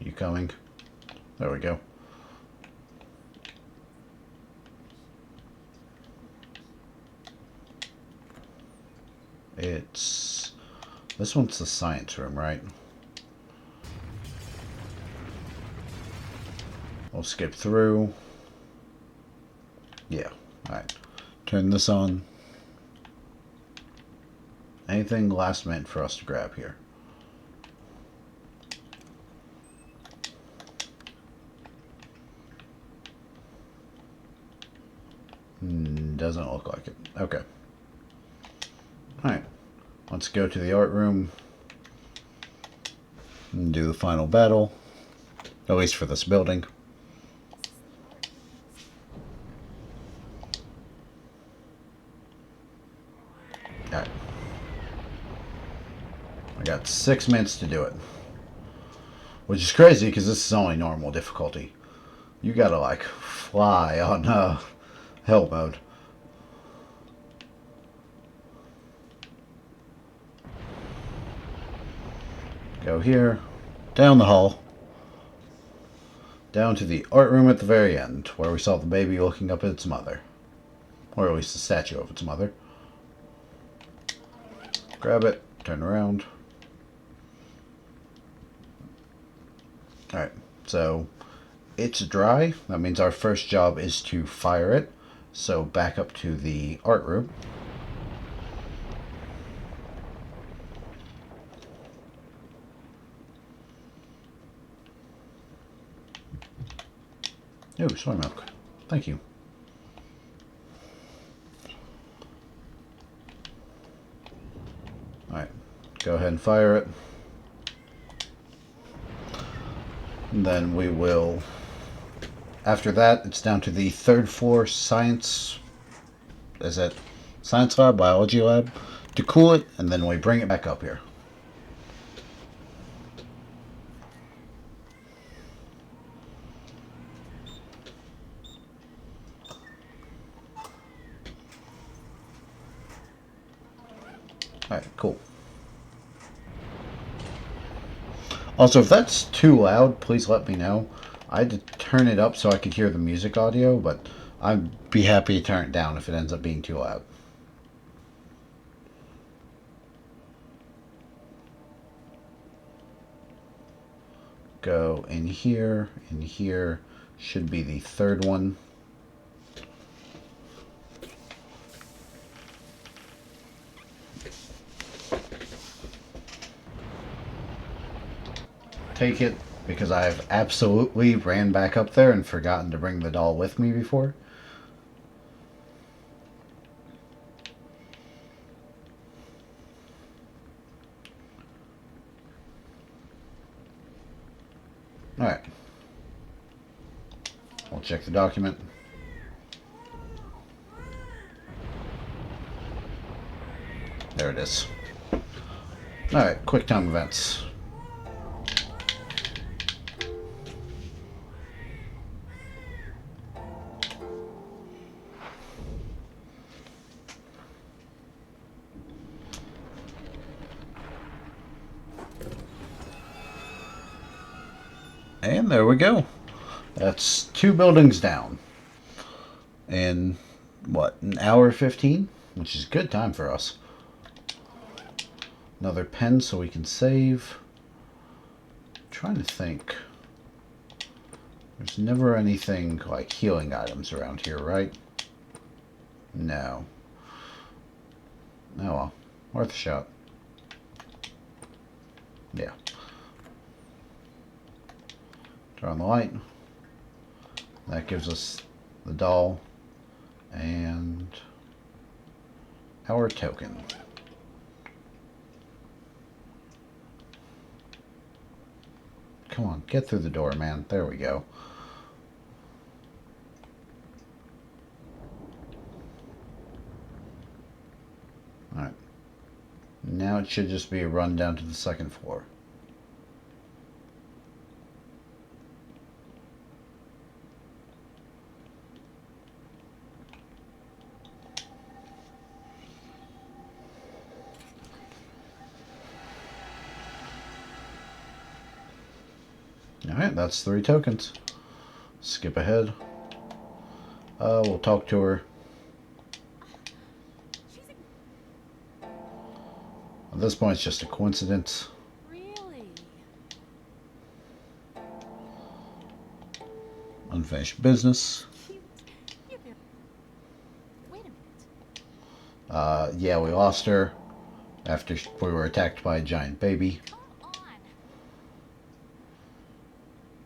You coming? There we go. It's... This one's the science room, right? We'll skip through. Yeah, alright. Turn this on. Anything last minute for us to grab here? Doesn't look like it. Okay. Alright. Let's go to the art room and do the final battle. At least for this building. Alright. I got 6 minutes to do it. Which is crazy because this is only normal difficulty. You gotta like fly on hell mode. Go here, down the hall, down to the art room at the very end, where we saw the baby looking up at its mother. Or at least the statue of its mother. Grab it, turn around. Alright, so it's dry. That means our first job is to fire it. So back up to the art room. Oh, soy milk. Thank you. Alright, go ahead and fire it. And then we will... After that, it's down to the 3rd floor science... Is it science lab, biology lab? To cool it, and then we bring it back up here. Alright, cool. Also, if that's too loud, please let me know. I had to turn it up so I could hear the music audio, but I'd be happy to turn it down if it ends up being too loud. Go in here, should be the 3rd one. Take it, because I've absolutely ran back up there and forgotten to bring the doll with me before. Alright. We'll check the document. There it is. Alright, quick time events. And there we go. That's 2 buildings down. In, what, an hour 15? Which is good time for us. Another pen so we can save. I'm trying to think. There's never anything like healing items around here, right? No. Oh well. Worth a shot. Yeah. Turn on the light. That gives us the doll and our token. Come on, get through the door, man. There we go. Alright. Now it should just be a run down to the 2nd floor. Alright, that's 3 tokens. Skip ahead. We'll talk to her. At this point, it's just a coincidence. Really? Unfinished business. You're very... Wait a minute. Yeah, we lost her after we were attacked by a giant baby. Come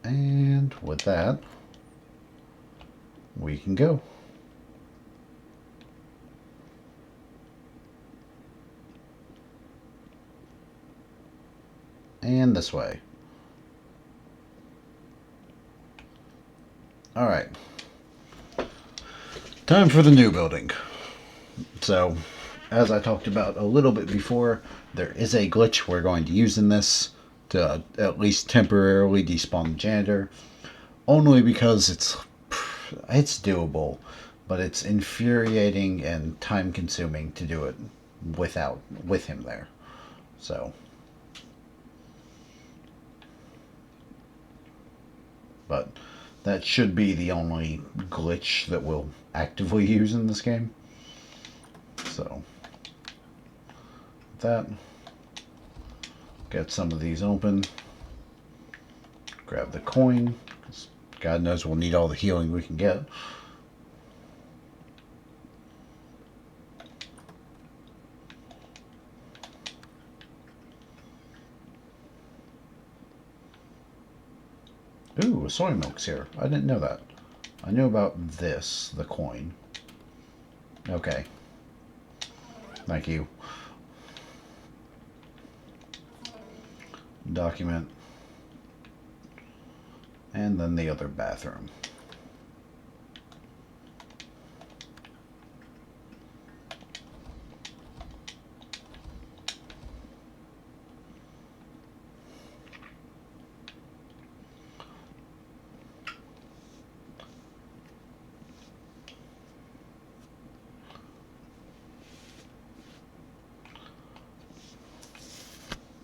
on. And with that, we can go. And this way. Alright. Time for the new building. So, as I talked about a little bit before, there is a glitch we're going to use in this to at least temporarily despawn the janitor. Only because it's doable, but it's infuriating and time consuming to do it with him there. So, but that should be the only glitch that we'll actively use in this game. So, that, get some of these open, grab the coin, 'cause God knows we'll need all the healing we can get. Ooh, soy milk's here. I didn't know that. I knew about this, the coin. Okay. Thank you. Document. And then the other bathroom.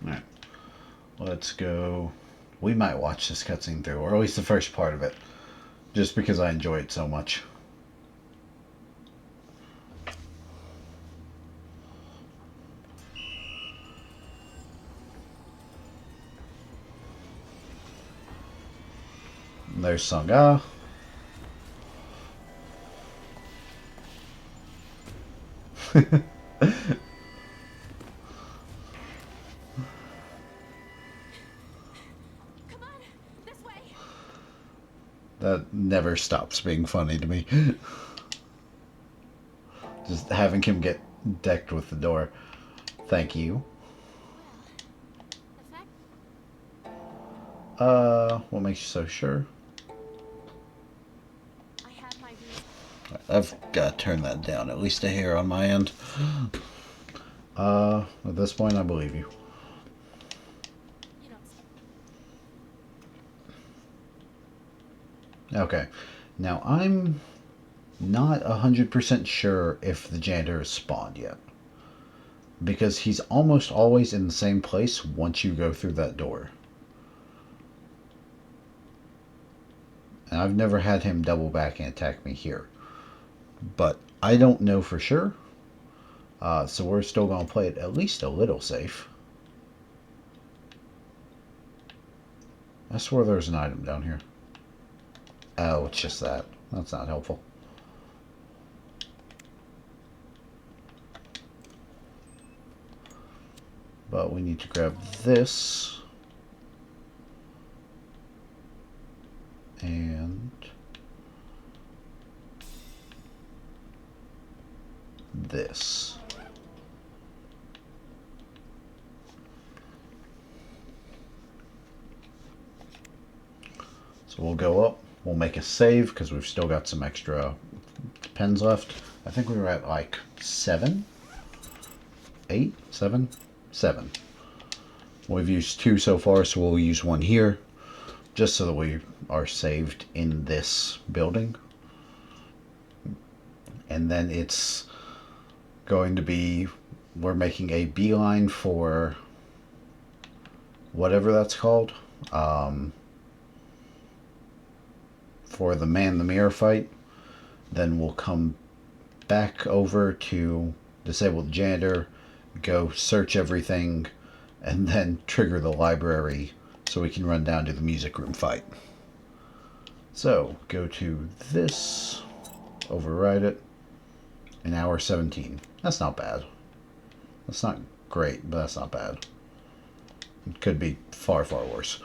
Alright. Let's go. We might watch this cutscene through, or at least the first part of it, just because I enjoy it so much. There's Sangha. Come on. This way. That never stops being funny to me. Just having him get decked with the door. Thank you. The fact What makes you so sure? I had my reasons. I've got to turn that down at least a hair on my end. At this point, I believe you. You don't. Okay. Now, I'm not 100% sure if the janitor has spawned yet. Because he's almost always in the same place once you go through that door. And I've never had him double back and attack me here. But I don't know for sure. So we're still going to play it at least a little safe. I swear there's an item down here. Oh, it's just that. That's not helpful. But we need to grab this. And this. So we'll go up. We'll make a save because we've still got some extra pens left. I think we were at like 7, 8, 7, 7. We've used 2 so far, so we'll use 1 here just so that we are saved in this building. And then it's going to be, we're making a beeline for whatever that's called, for the man in the mirror fight. Then we'll come back over to disable the janitor go search everything, and then trigger the library so we can run down to the music room fight. So, go to this, override it, an hour 17. That's not bad. That's not great, but that's not bad. It could be far, far worse.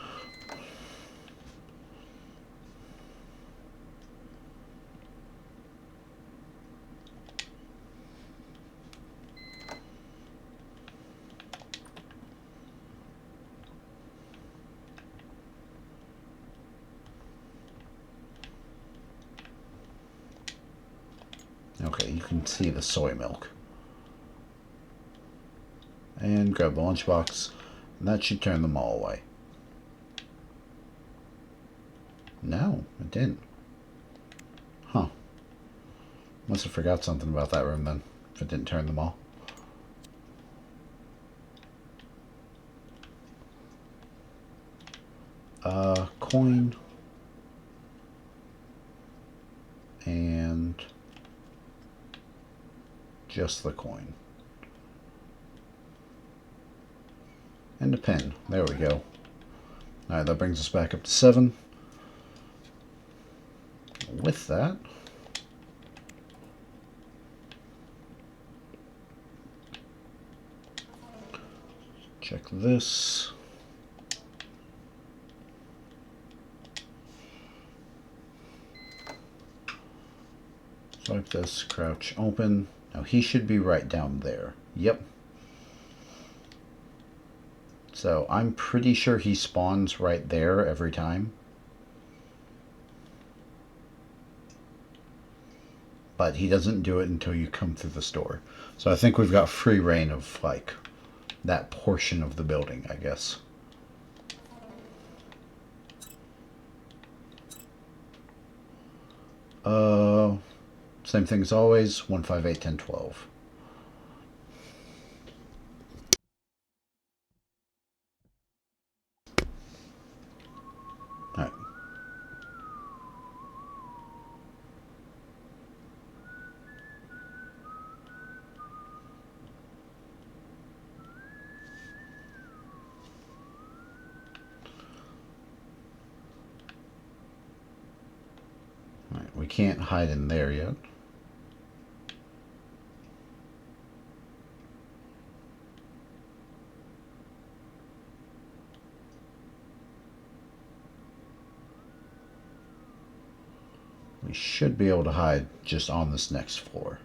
Okay, you can see the soy milk. And grab the lunchbox, and that should turn them all away. No, it didn't. Huh. Must have forgot something about that room then, if it didn't turn them all. Coin. And just the coin. And a pin. There we go. Alright, that brings us back up to 7. With that, check this. Swipe this, crouch, open. Now he should be right down there. Yep. So I'm pretty sure he spawns right there every time. But he doesn't do it until you come through the store. So I think we've got free reign of, like, that portion of the building, I guess. Same thing as always, 1, 5, 8, 10, 12. Alright. Alright, we can't hide in there yet. We should be able to hide just on this next floor.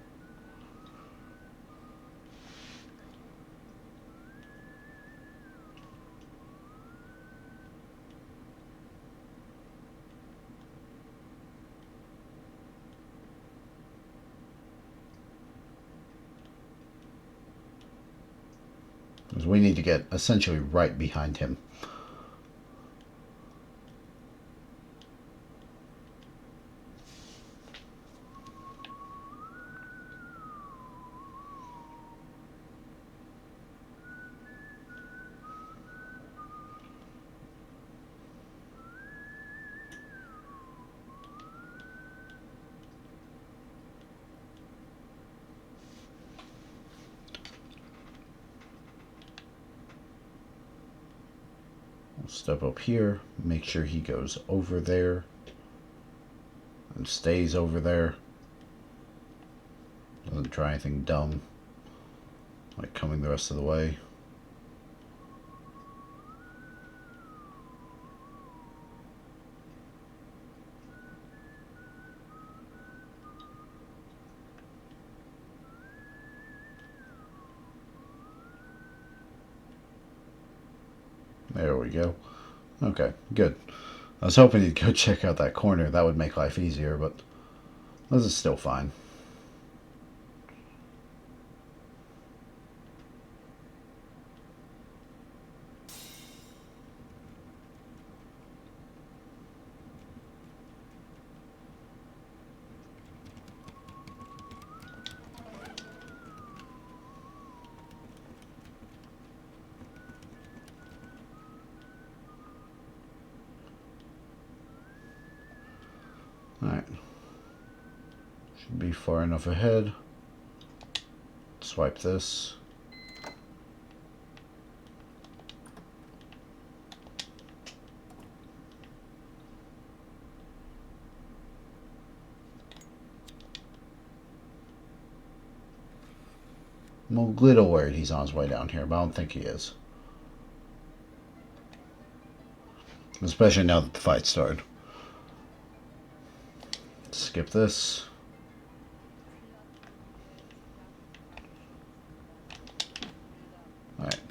Because we need to get essentially right behind him. Step up here, make sure he goes over there and stays over there. Doesn't try anything dumb, like coming the rest of the way. There we go. Okay, good. I was hoping you'd go check out that corner. That would make life easier, but this is still fine. Alright. Should be far enough ahead. Swipe this. I'm a little worried he's on his way down here, but I don't think he is. Especially now that the fight started. Skip this. Alright.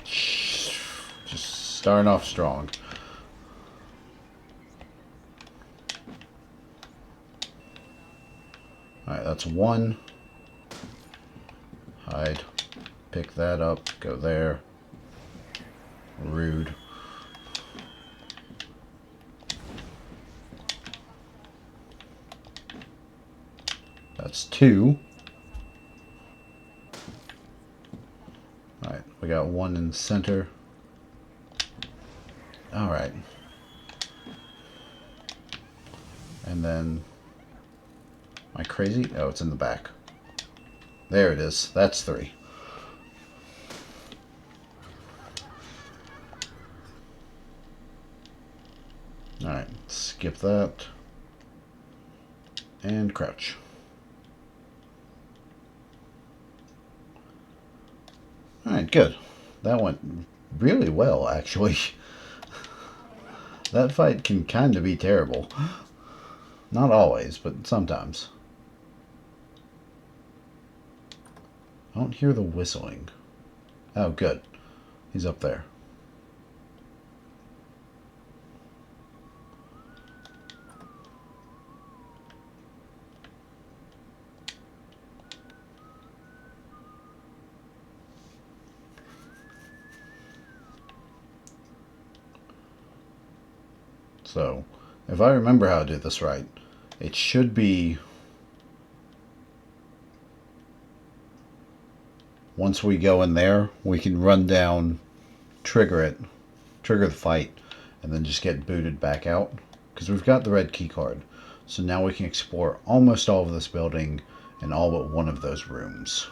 Just starting off strong. Alright, that's one. Hide. Pick that up. Go there. Rude. That's two. Alright, we got one in the center. Alright. And then... Am I crazy? Oh, it's in the back. There it is. That's three. Alright, skip that. And crouch. Alright, good. That went really well, actually. That fight can kind of be terrible. Not always, but sometimes. I don't hear the whistling. Oh, good. He's up there. So, if I remember how to do this right, it should be... Once we go in there, we can run down, trigger the fight, and then just get booted back out. Because we've got the red key card. So now we can explore almost all of this building and all but one of those rooms.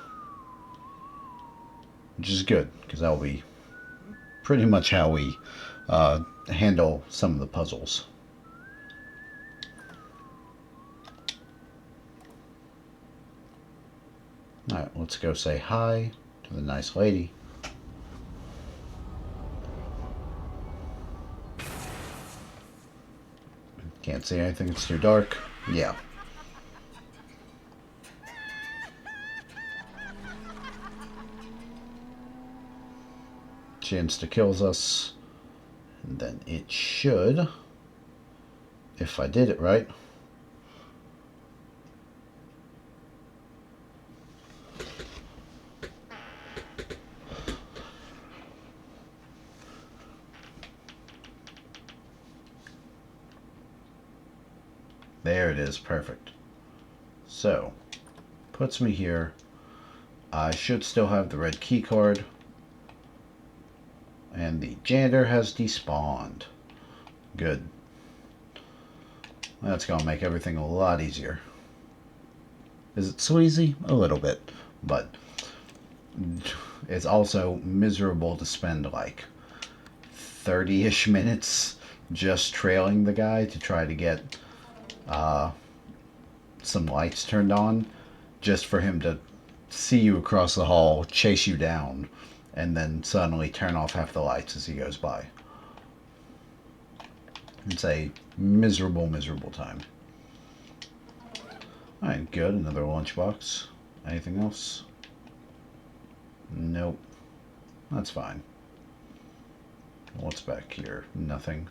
Which is good, because that will be pretty much how we handle some of the puzzles. Alright, let's go say hi to the nice lady. Can't see anything, it's too dark. Yeah. She insta-kills us. And then it should, if I did it right, there it is, perfect. So, puts me here. I should still have the red key card. And the janitor has despawned. Good. That's going to make everything a lot easier. Is it sleazy? A little bit. But it's also miserable to spend like 30-ish minutes just trailing the guy to try to get some lights turned on, just for him to see you across the hall, chase you down, and then suddenly turn off half the lights as he goes by. It's a miserable, miserable time. Alright, good. Another lunchbox. Anything else? Nope. That's fine. What's back here? Nothing.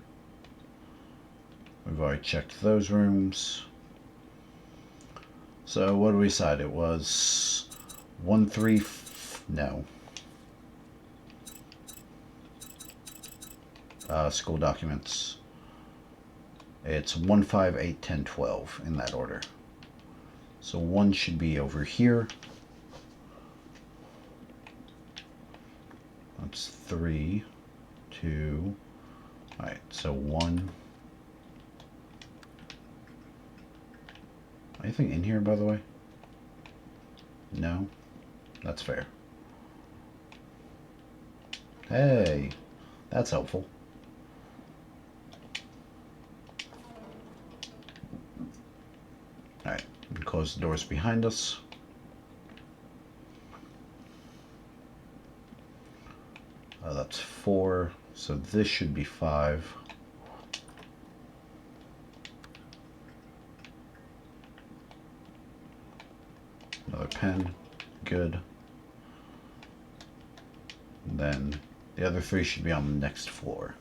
We've already checked those rooms. So what do we decide? It was 1-3... No. School documents. It's 1, 5, 8, 10, 12 in that order. So 1 should be over here. That's 3, 2. Alright, so 1. Anything in here, by the way? No? That's fair. Hey, that's helpful. Alright, close the doors behind us. That's 4. So this should be 5. Another pen. Good. And then the other 3 should be on the next floor.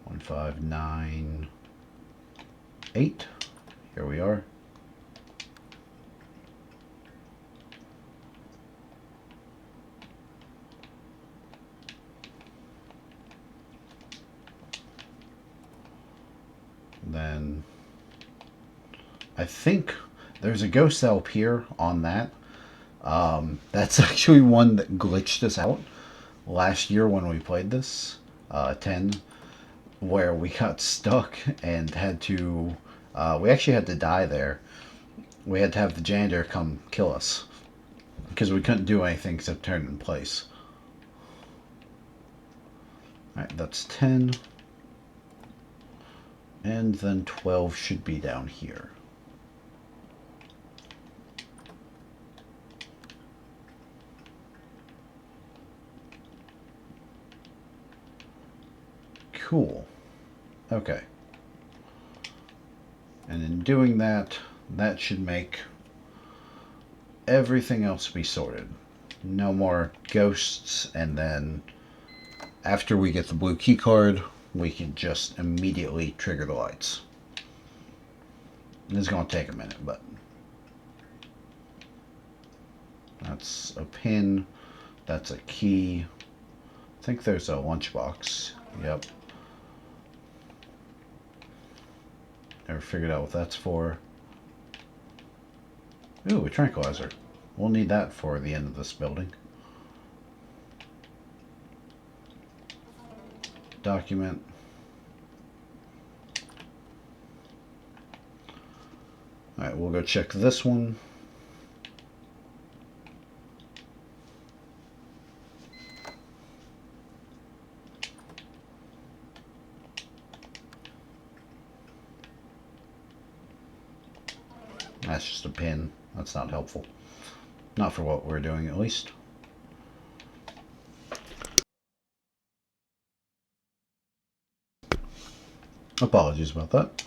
One, 5, 9, 8. Here we are. Then I think there's a ghost cell here on that. That's actually one that glitched us out last year when we played this, 10, where we got stuck and had to, we actually had to die there. We had to have the janitor come kill us because we couldn't do anything except turn it in place. Alright, that's 10. And then 12 should be down here. Cool. Okay. And in doing that, that should make everything else be sorted. No more ghosts, and then after we get the blue key card, we can just immediately trigger the lights. It's going to take a minute, but that's a pin. That's a key. I think there's a lunchbox. Yep. Never figured out what that's for. Ooh, a tranquilizer. We'll need that for the end of this building. Document. Alright, we'll go check this one. That's just a pin. That's not helpful. Not for what we're doing, at least. Apologies about that.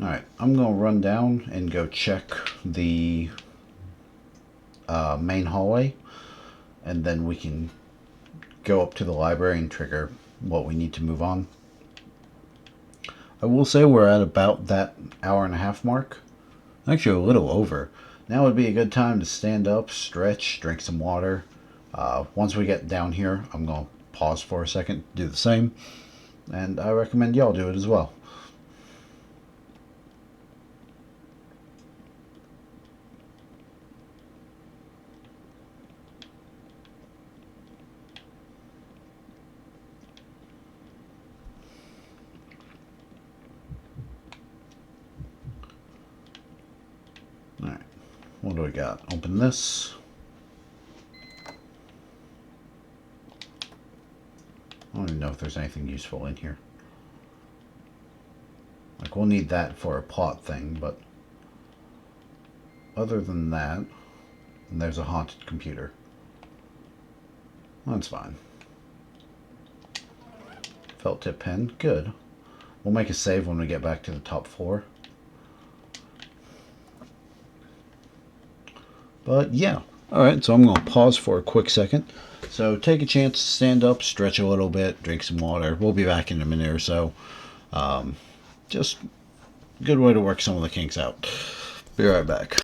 Alright, I'm going to run down and go check the main hallway, and then we can go up to the library and trigger what we need to move on. I will say we're at about that hour and a half mark. Actually, a little over. Now would be a good time to stand up, stretch, drink some water. Once we get down here, I'm going to pause for a second, do the same, and I recommend y'all do it as well. Alright, what do we got? Open this. I don't even know if there's anything useful in here. Like, we'll need that for a plot thing, but other than that, and there's a haunted computer. That's fine. Felt tip pen, good. We'll make a save when we get back to the top floor. But yeah, alright, so I'm going to pause for a quick second. So take a chance to stand up, stretch a little bit, drink some water. We'll be back in a minute or so. Just a good way to work some of the kinks out. Be right back.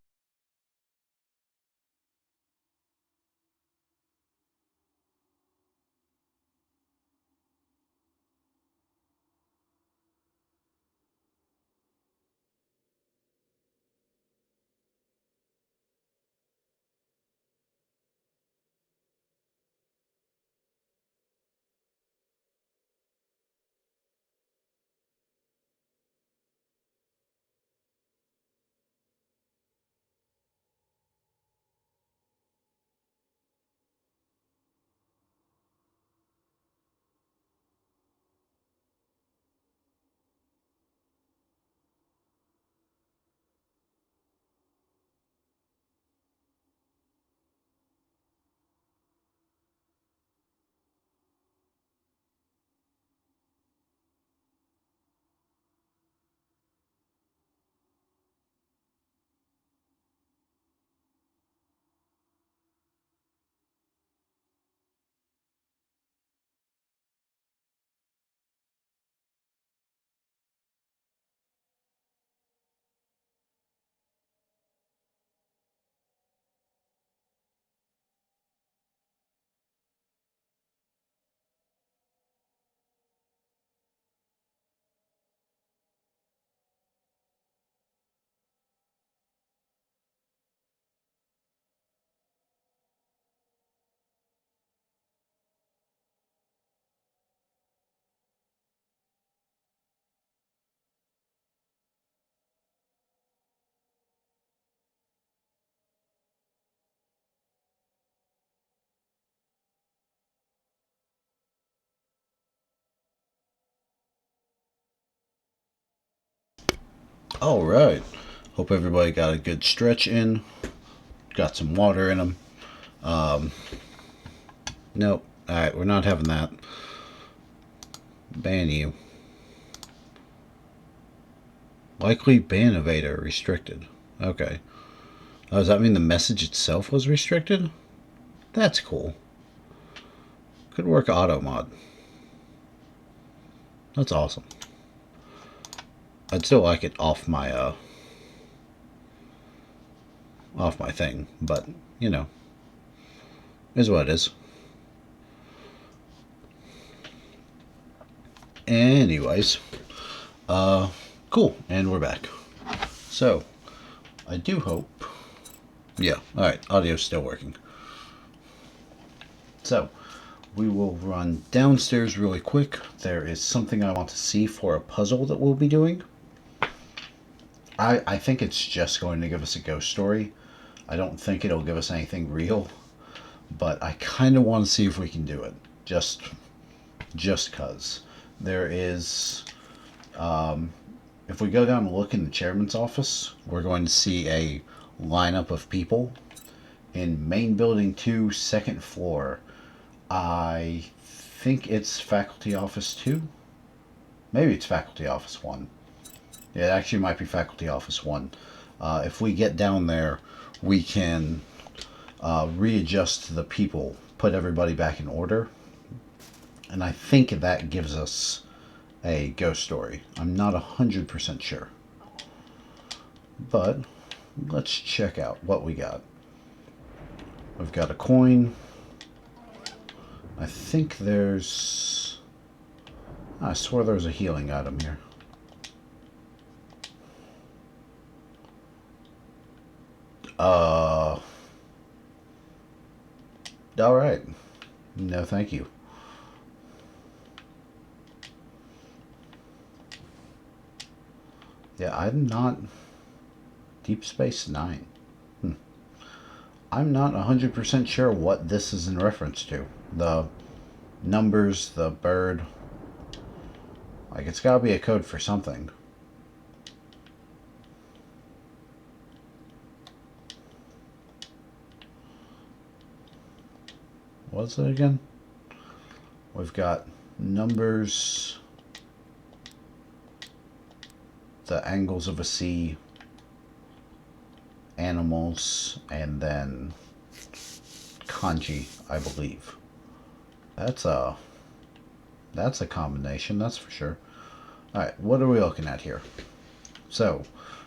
All right. Hope everybody got a good stretch in. Got some water in them. Nope. All right, we're not having that. Ban you. Likely ban evader restricted. Okay. Oh, does that mean the message itself was restricted? That's cool. Good work, auto mod. That's awesome. I'd still like it off my thing, but you know, is what it is. Anyways, cool, and we're back. So, I do hope. Yeah, all right, audio's still working. So, we will run downstairs really quick. There is something I want to see for a puzzle that we'll be doing. I think it's just going to give us a ghost story. I don't think it'll give us anything real, but I kind of want to see if we can do it. Just cause there is, if we go down and look in the chairman's office, we're going to see a lineup of people in main building 2, second floor. I think it's faculty office 2. Maybe it's faculty office 1. Yeah, it actually might be faculty office 1. If we get down there, we can readjust the people, put everybody back in order. And I think that gives us a ghost story. I'm not 100% sure. But let's check out what we got. We've got a coin. I think there's... I swore there was a healing item here. Alright. No, thank you. Yeah, I'm not... Deep Space Nine. I'm not 100% sure what this is in reference to. The numbers, the bird. Like, it's gotta be a code for something. What's it again? We've got numbers, the angles of a sea, animals, and then kanji, I believe. That's a combination, that's for sure. Alright, what are we looking at here? So,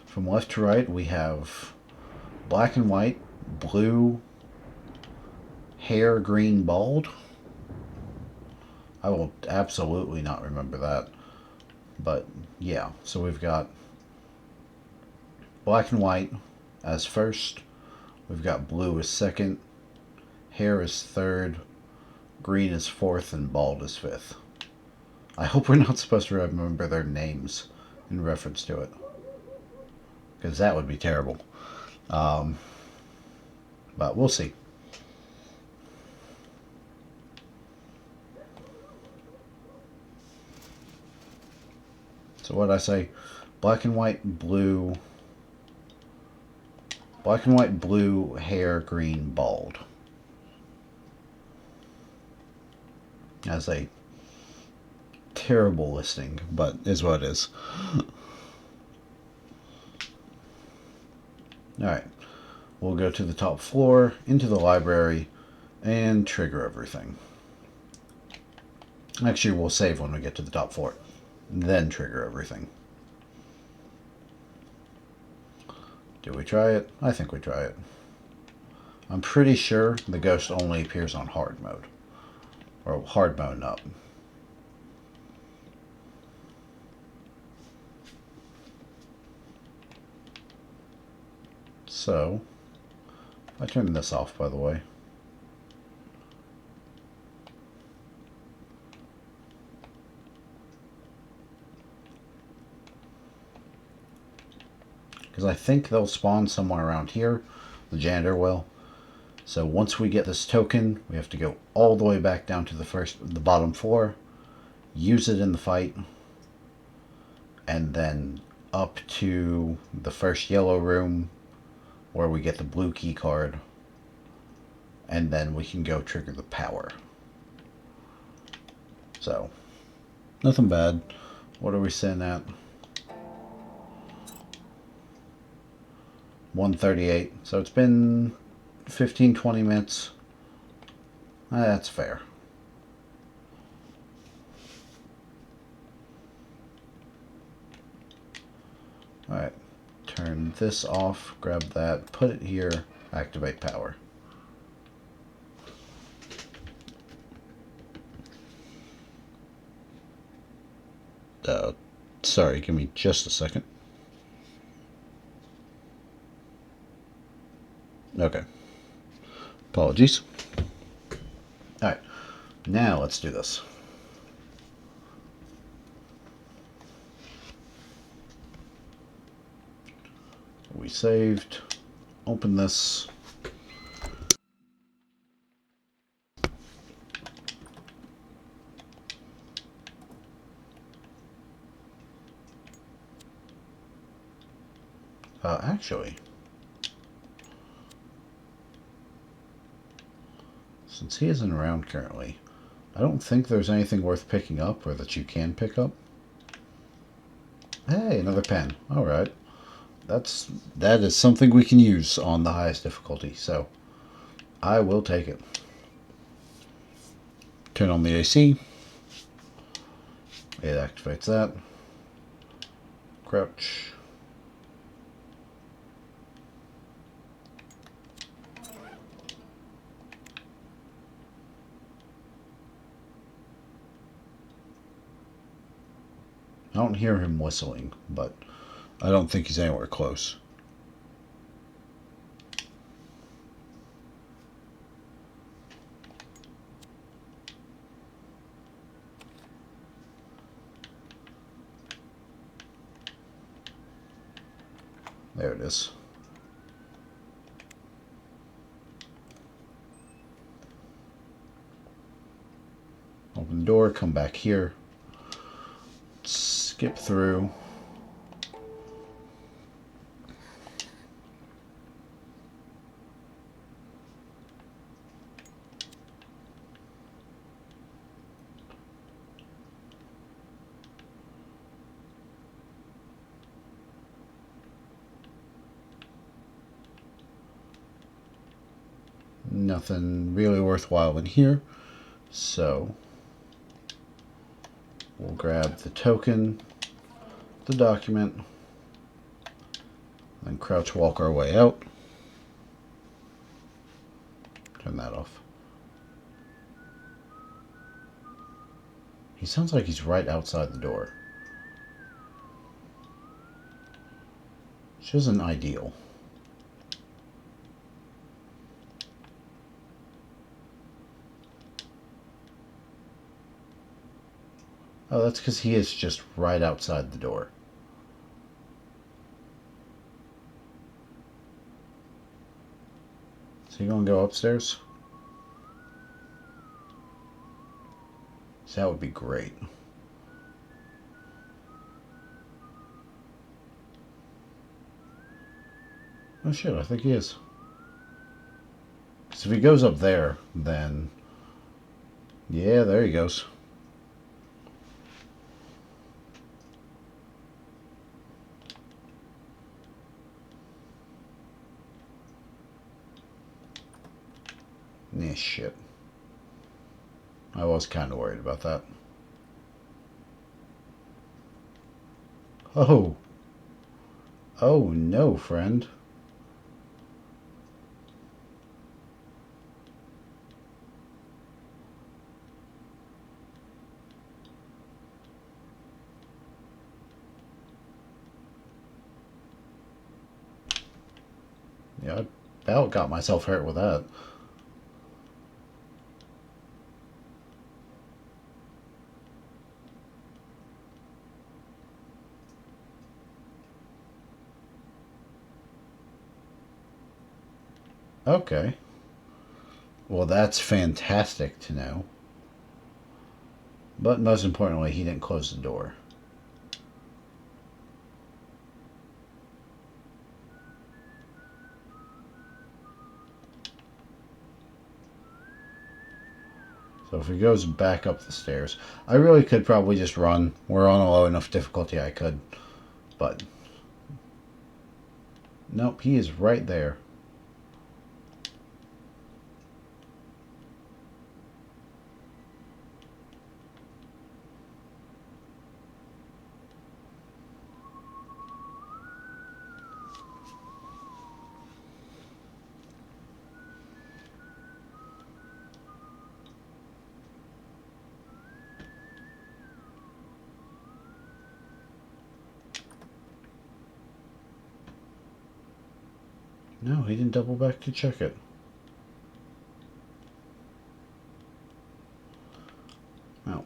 from left to right, we have black and white, blue, hair green bald. I will absolutely not remember that. But, yeah, so we've got black and white as first. We've got blue as second. Hair is third. Green is fourth, and bald is fifth. I hope we're not supposed to remember their names in reference to it, because that would be terrible. But we'll see. So what did I say? Black and white, blue. Black and white, blue, hair, green, bald. That's a terrible listing, but is what it is. Alright. We'll go to the top floor, into the library, and trigger everything. Actually, we'll save when we get to the top floor. Then trigger everything. Do we try it? I think we try it. I'm pretty sure the ghost only appears on hard mode. Or hard mode up. So, I turned this off, by the way. Because I think they'll spawn somewhere around here. The janitor will. So once we get this token, we have to go all the way back down to the bottom floor, use it in the fight, and then up to the first yellow room where we get the blue key card, and then we can go trigger the power. So, nothing bad. What are we sitting at? 1:38. So it's been 15-20 minutes. That's fair. Alright. Turn this off. Grab that. Put it here. Activate power. Sorry, give me just a second. Okay. Apologies. Alright. Now let's do this. We saved. Open this. Actually, since he isn't around currently, I don't think there's anything worth picking up or that you can pick up. Hey, another pen. Alright. That is something we can use on the highest difficulty, so I will take it. Turn on the AC. It activates that. Crouch. I don't hear him whistling, but I don't think he's anywhere close. There it is. Open the door, come back here. Skip through. Nothing really worthwhile in here, so we'll grab the token, the document, then crouch walk our way out. Turn that off. He sounds like he's right outside the door, which isn't ideal. Oh, that's because he is just right outside the door. So you gonna go upstairs? So that would be great. Oh shit, I think he is. Because if he goes up there, then... yeah, there he goes. Nah, shit. I was kind of worried about that. Oh. Oh no, friend. Yeah, I about got myself hurt with that. Okay. Well, that's fantastic to know. But most importantly, he didn't close the door. So if he goes back up the stairs, I really could probably just run. We're on a low enough difficulty I could. But nope, he is right there. No, he didn't double back to check it. No.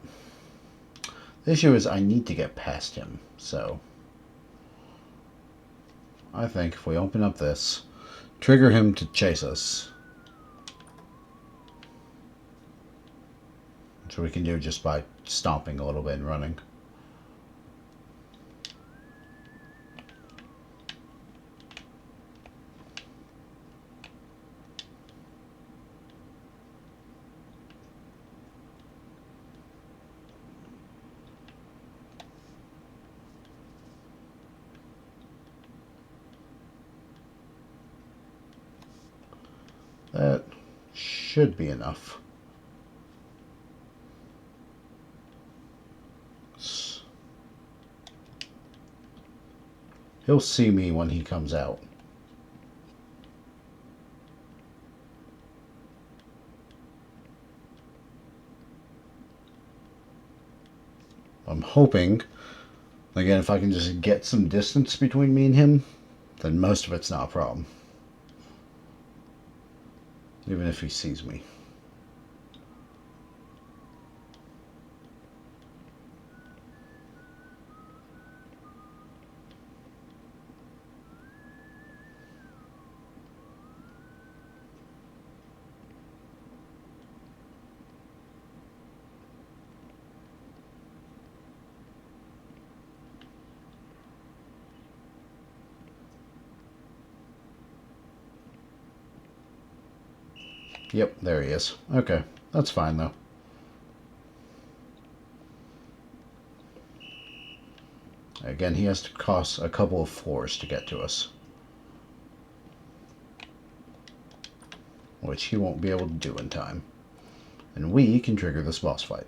The issue is I need to get past him, so I think if we open up this, trigger him to chase us, which we can do just by stomping a little bit and running. That should be enough. He'll see me when he comes out. I'm hoping, again, if I can just get some distance between me and him, then most of it's not a problem. Even if he sees me. Yep, there he is. Okay, that's fine though. Again, he has to cross a couple of floors to get to us, which he won't be able to do in time. And we can trigger this boss fight.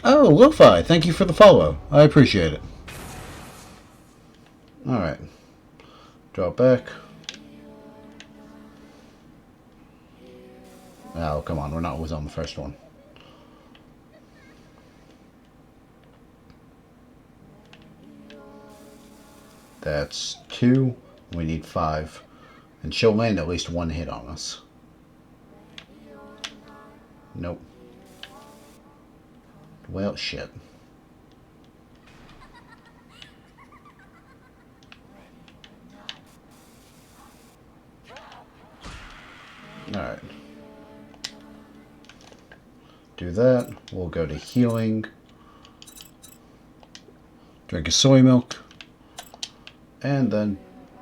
Oh, Lo-Fi, thank you for the follow. I appreciate it. Alright. Drop back. Oh, come on, we're not always on the first one. That's 2. We need 5. And she'll land at least 1 hit on us. Nope. Well, shit. Alright. Do that. We'll go to healing. Drink a soy milk. And then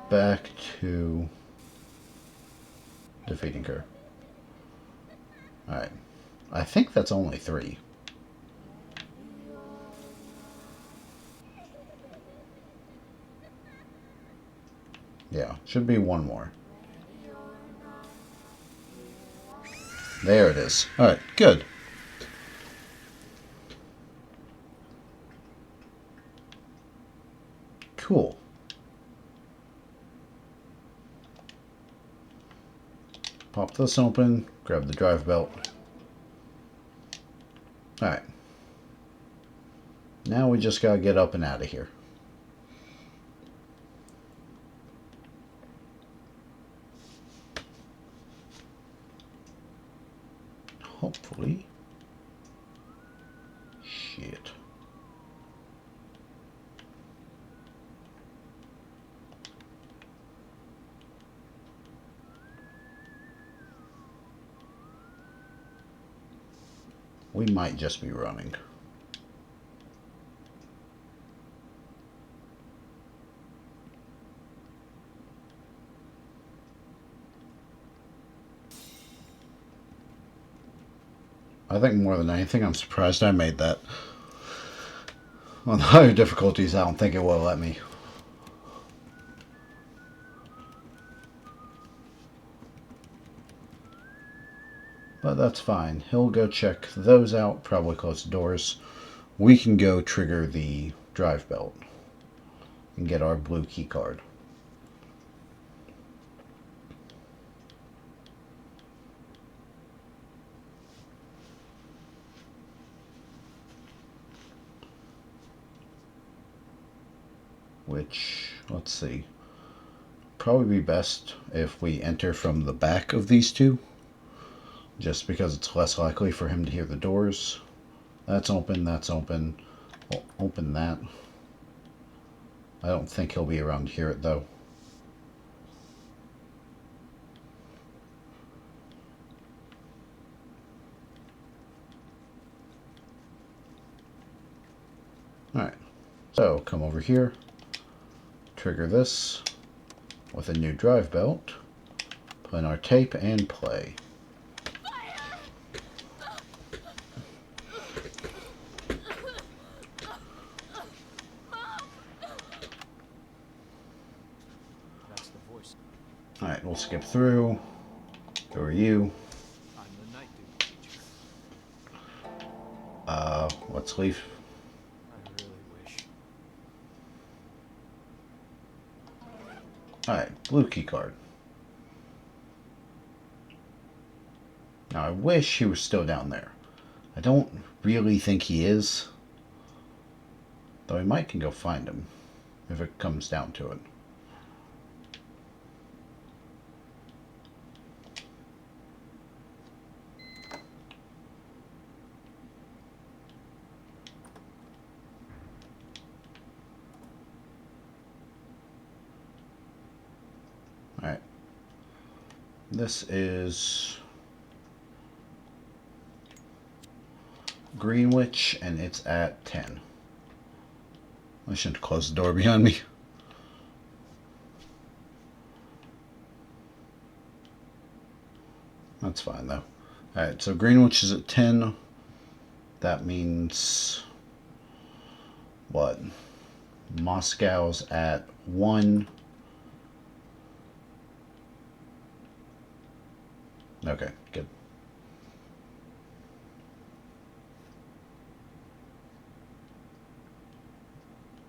back to defeating her. Alright. I think that's only 3. Yeah, should be 1 more. There it is. Alright, good. Cool. Pop this open, grab the drive belt. Alright. Now we just gotta get up and out of here. Hopefully. Shit. We might just be running. I think more than anything, I'm surprised I made that. On the higher difficulties, I don't think it will let me. But that's fine. He'll go check those out, probably close the doors. We can go trigger the drive belt and get our blue key card. Which, let's see, probably be best if we enter from the back of these two, just because it's less likely for him to hear the doors. That's open, that's open. We'll open that. I don't think he'll be around to hear it though. Alright, so come over here, trigger this with a new drive belt, put in our tape and play. That's the voice. Alright, we'll skip through. Who are you? I'm the night duty teacher. Let's leave. I really wish. Alright, blue key card. Now I wish he was still down there. I don't really think he is. Though I might can go find him if it comes down to it. Alright. This is Greenwich and it's at 10. I shouldn't close the door behind me. That's fine though. Alright, so Greenwich is at 10. That means what? Moscow's at 1. Okay, good.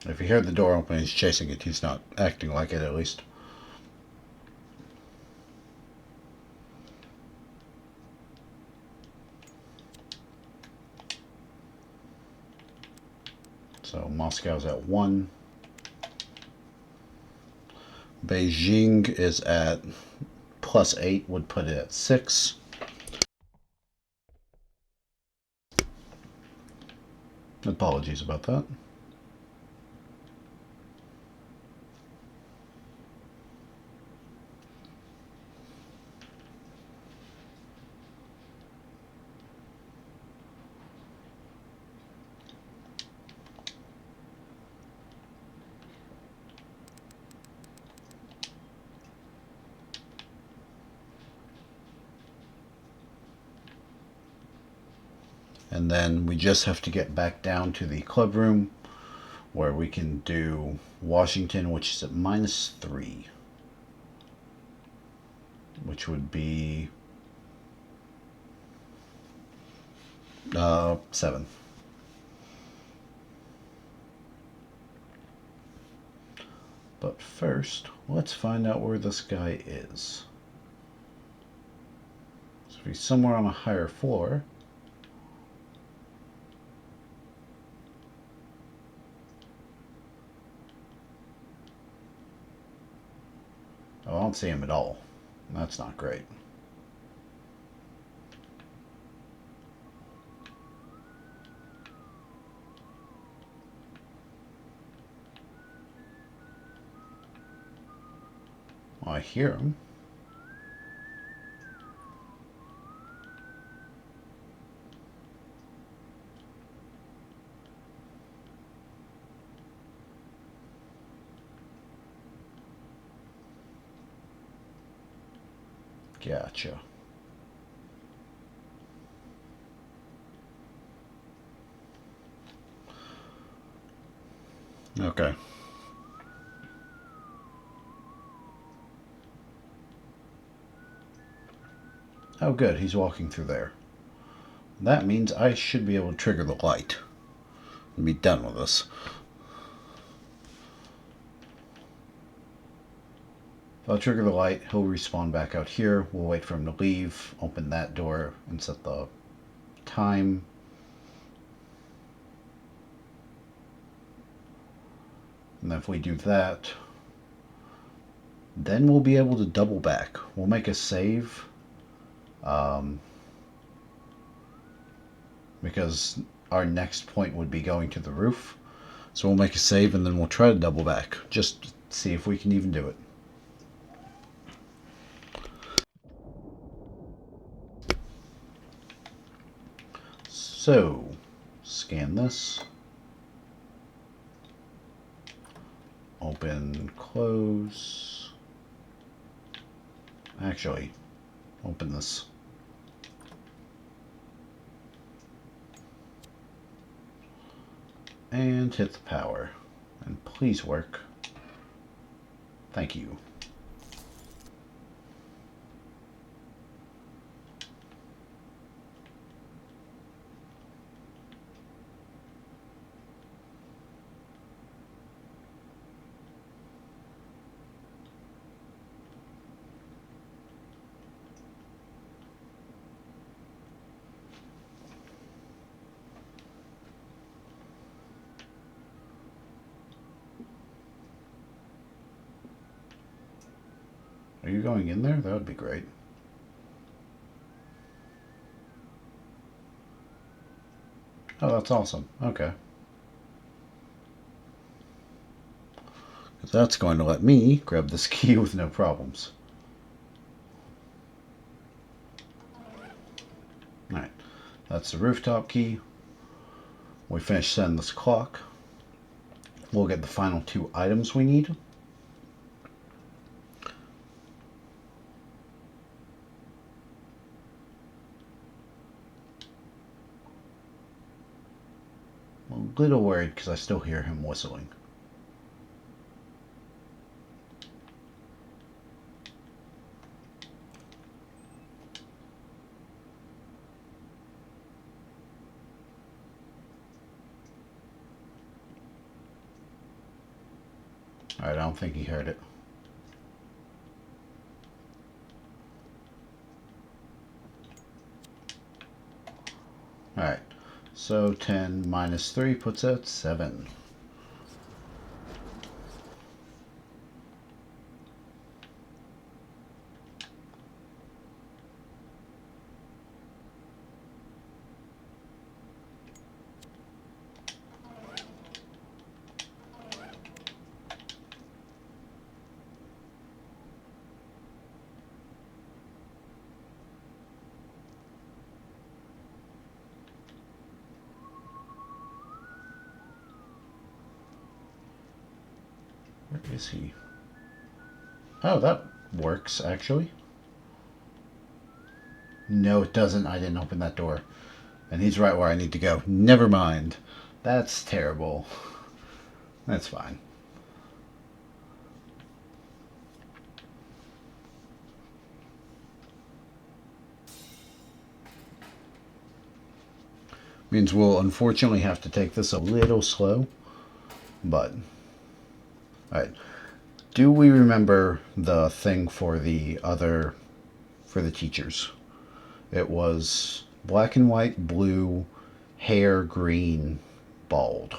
If you hear the door open, he's chasing it. He's not acting like it, at least. So Moscow's at 1. Beijing is at +8, would put it at 6. Apologies about that. And then we just have to get back down to the club room where we can do Washington, which is at -3. Which would be 7. But first, let's find out where this guy is. So if he's somewhere on a higher floor. Oh, I don't see him at all. That's not great. Well, I hear him. Gotcha. Okay. Oh, good. He's walking through there. That means I should be able to trigger the light and be done with this. If I'll trigger the light, he'll respawn back out here. We'll wait for him to leave, open that door, and set the time. And then if we do that, then we'll be able to double back. We'll make a save. Because our next point would be going to the roof. So we'll make a save and then we'll try to double back. Just see if we can even do it. So, scan this. Open, close. Actually, open this. And hit the power. And please work. Thank you. Are you going in there? That would be great. Oh, that's awesome. Okay. Because that's going to let me grab this key with no problems. Alright. That's the rooftop key. We finish setting this clock. We'll get the final 2 items we need. I'm a little worried because I still hear him whistling. Alright, I don't think he heard it. Alright, so 10 minus 3 puts out 7. Where is he? Oh, that works, actually. No, it doesn't. I didn't open that door. And he's right where I need to go. Never mind. That's terrible. That's fine. Means we'll unfortunately have to take this a little slow. But, alright. Do we remember the thing for the teachers? It was black and white, blue, hair, green, bald.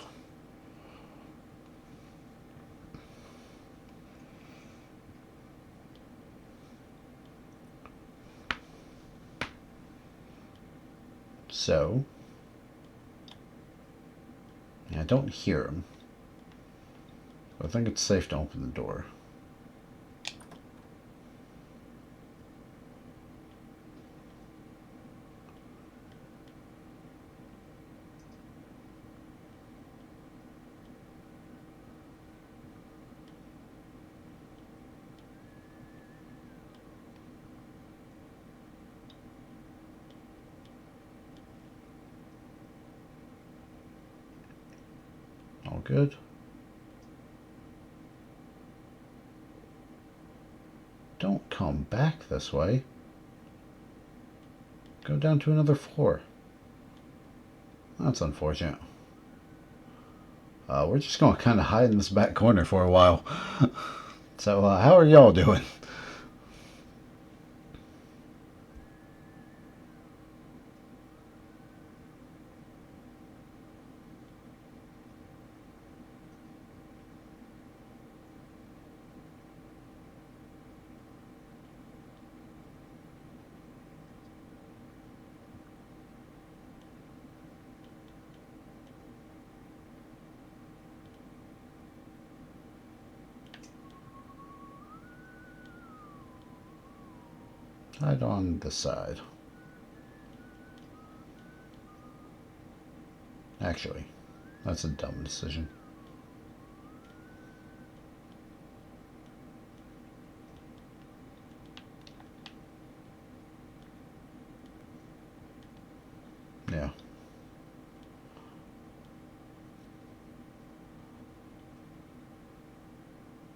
So, I don't hear him. I think it's safe to open the door. All good. Don't come back this way. Go down to another floor. That's unfortunate. We're just going to kind of hide in this back corner for a while. So, how are y'all doing? Hide on the side. Actually, that's a dumb decision. Yeah.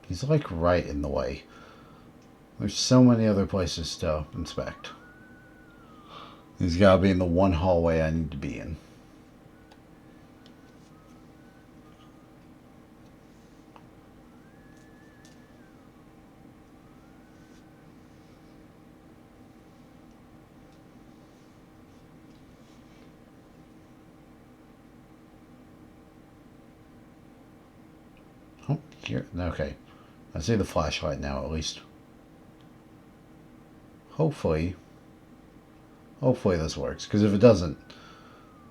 He's like right in the way. There's so many other places to inspect. He's got to be in the one hallway I need to be in. Oh, here. Okay. I see the flashlight now, at least. Hopefully this works. Because if it doesn't,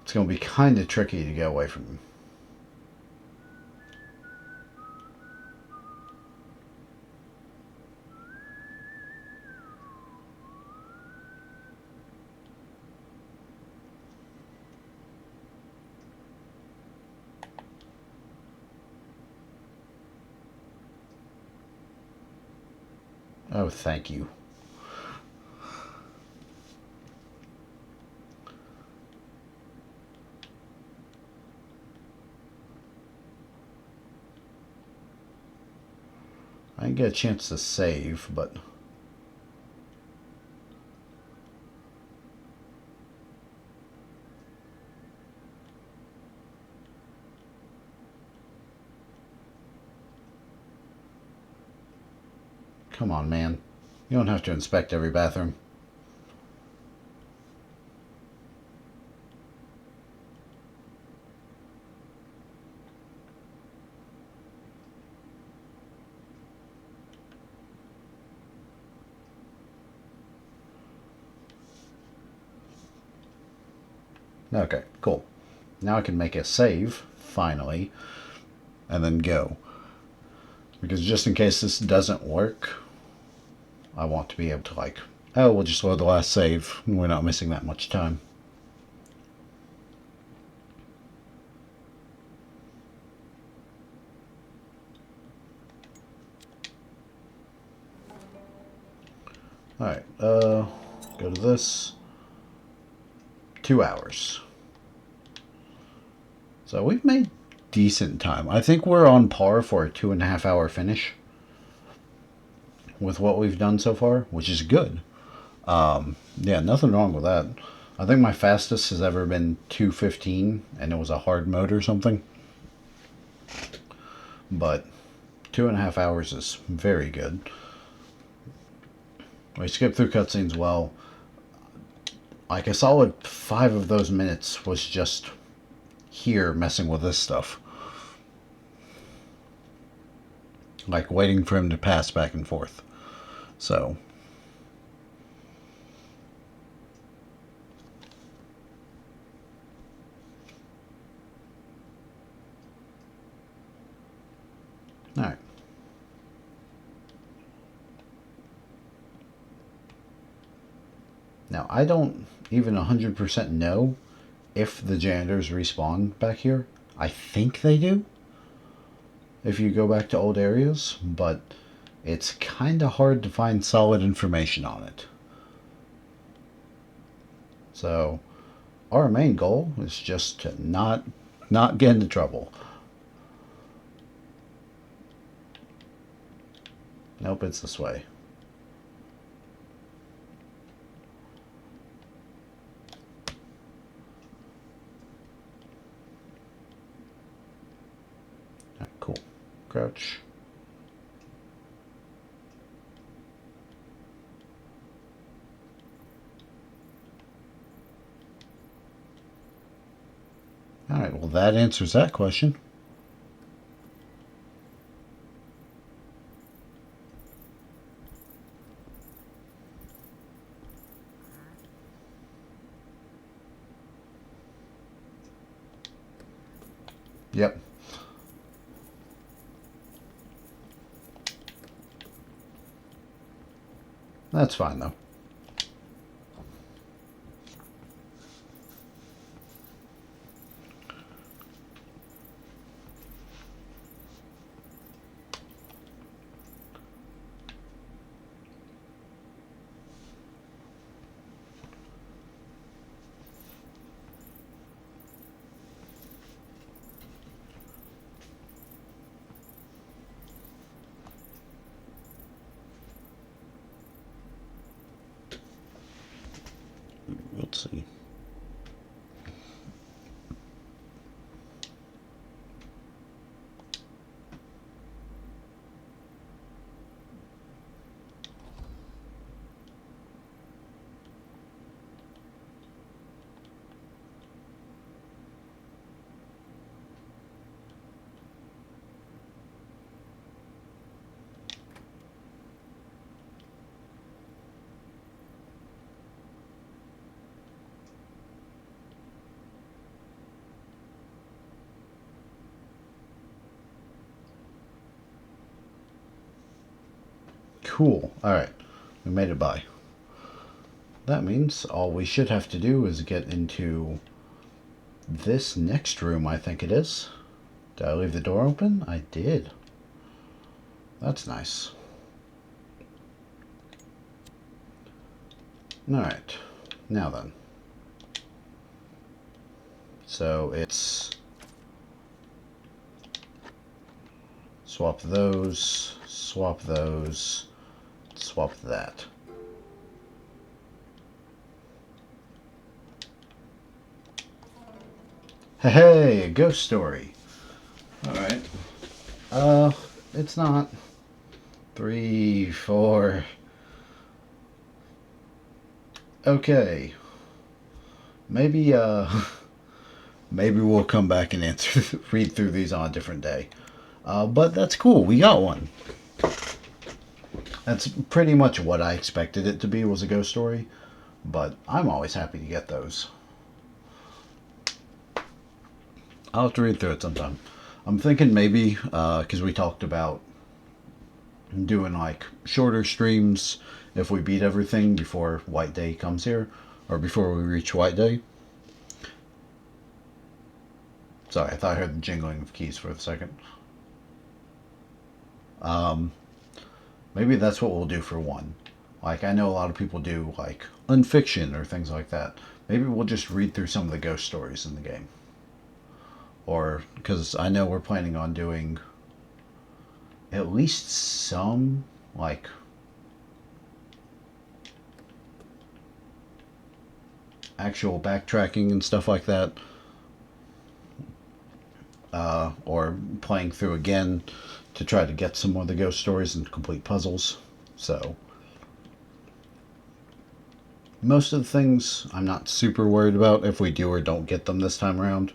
it's going to be kind of tricky to get away from him. Oh, thank you. I didn't get a chance to save, but... Come on, man. You don't have to inspect every bathroom. Okay, cool. Now I can make a save, finally, and then go. Because just in case this doesn't work, I want to be able to, like, oh, we'll just load the last save, and we're not missing that much time. Alright, go to this. 2 hours. So we've made decent time. I think we're on par for a 2.5 hour finish with what we've done so far, which is good. Yeah, nothing wrong with that. I think my fastest has ever been 2:15, and it was a hard mode or something. But 2.5 hours is very good. We skipped through cutscenes well. Like a solid 5 of those minutes was just here messing with this stuff. Like waiting for him to pass back and forth. So... Alright. Now, I don't even 100% know if the janitors respawn back here. I think they do, if you go back to old areas, but it's kind of hard to find solid information on it. So, our main goal is just to not get into trouble. Nope, it's this way. Crouch. Alright, well that answers that question. Yep. That's fine though. Let's see. Cool. Alright. We made it by. That means all we should have to do is get into this next room, I think it is. Did I leave the door open? I did. That's nice. Alright. Now then. So it's swap those, swap those, swap that. Hey, a ghost story. Alright. It's not. 3, 4. Okay. Maybe, maybe we'll come back and read through these on a different day. But that's cool. We got one. That's pretty much what I expected it to be, was a ghost story. But I'm always happy to get those. I'll have to read through it sometime. I'm thinking maybe, because we talked about doing like shorter streams if we beat everything before White Day comes here, or before we reach White Day. Sorry, I thought I heard the jingling of keys for a second. Maybe that's what we'll do for one. Like, I know a lot of people do like unfiction or things like that. Maybe we'll just read through some of the ghost stories in the game. Or, because I know we're planning on doing at least some, like, actual backtracking and stuff like that. Or playing through again to try to get some more of the ghost stories and complete puzzles. So, most of the things I'm not super worried about if we do or don't get them this time around.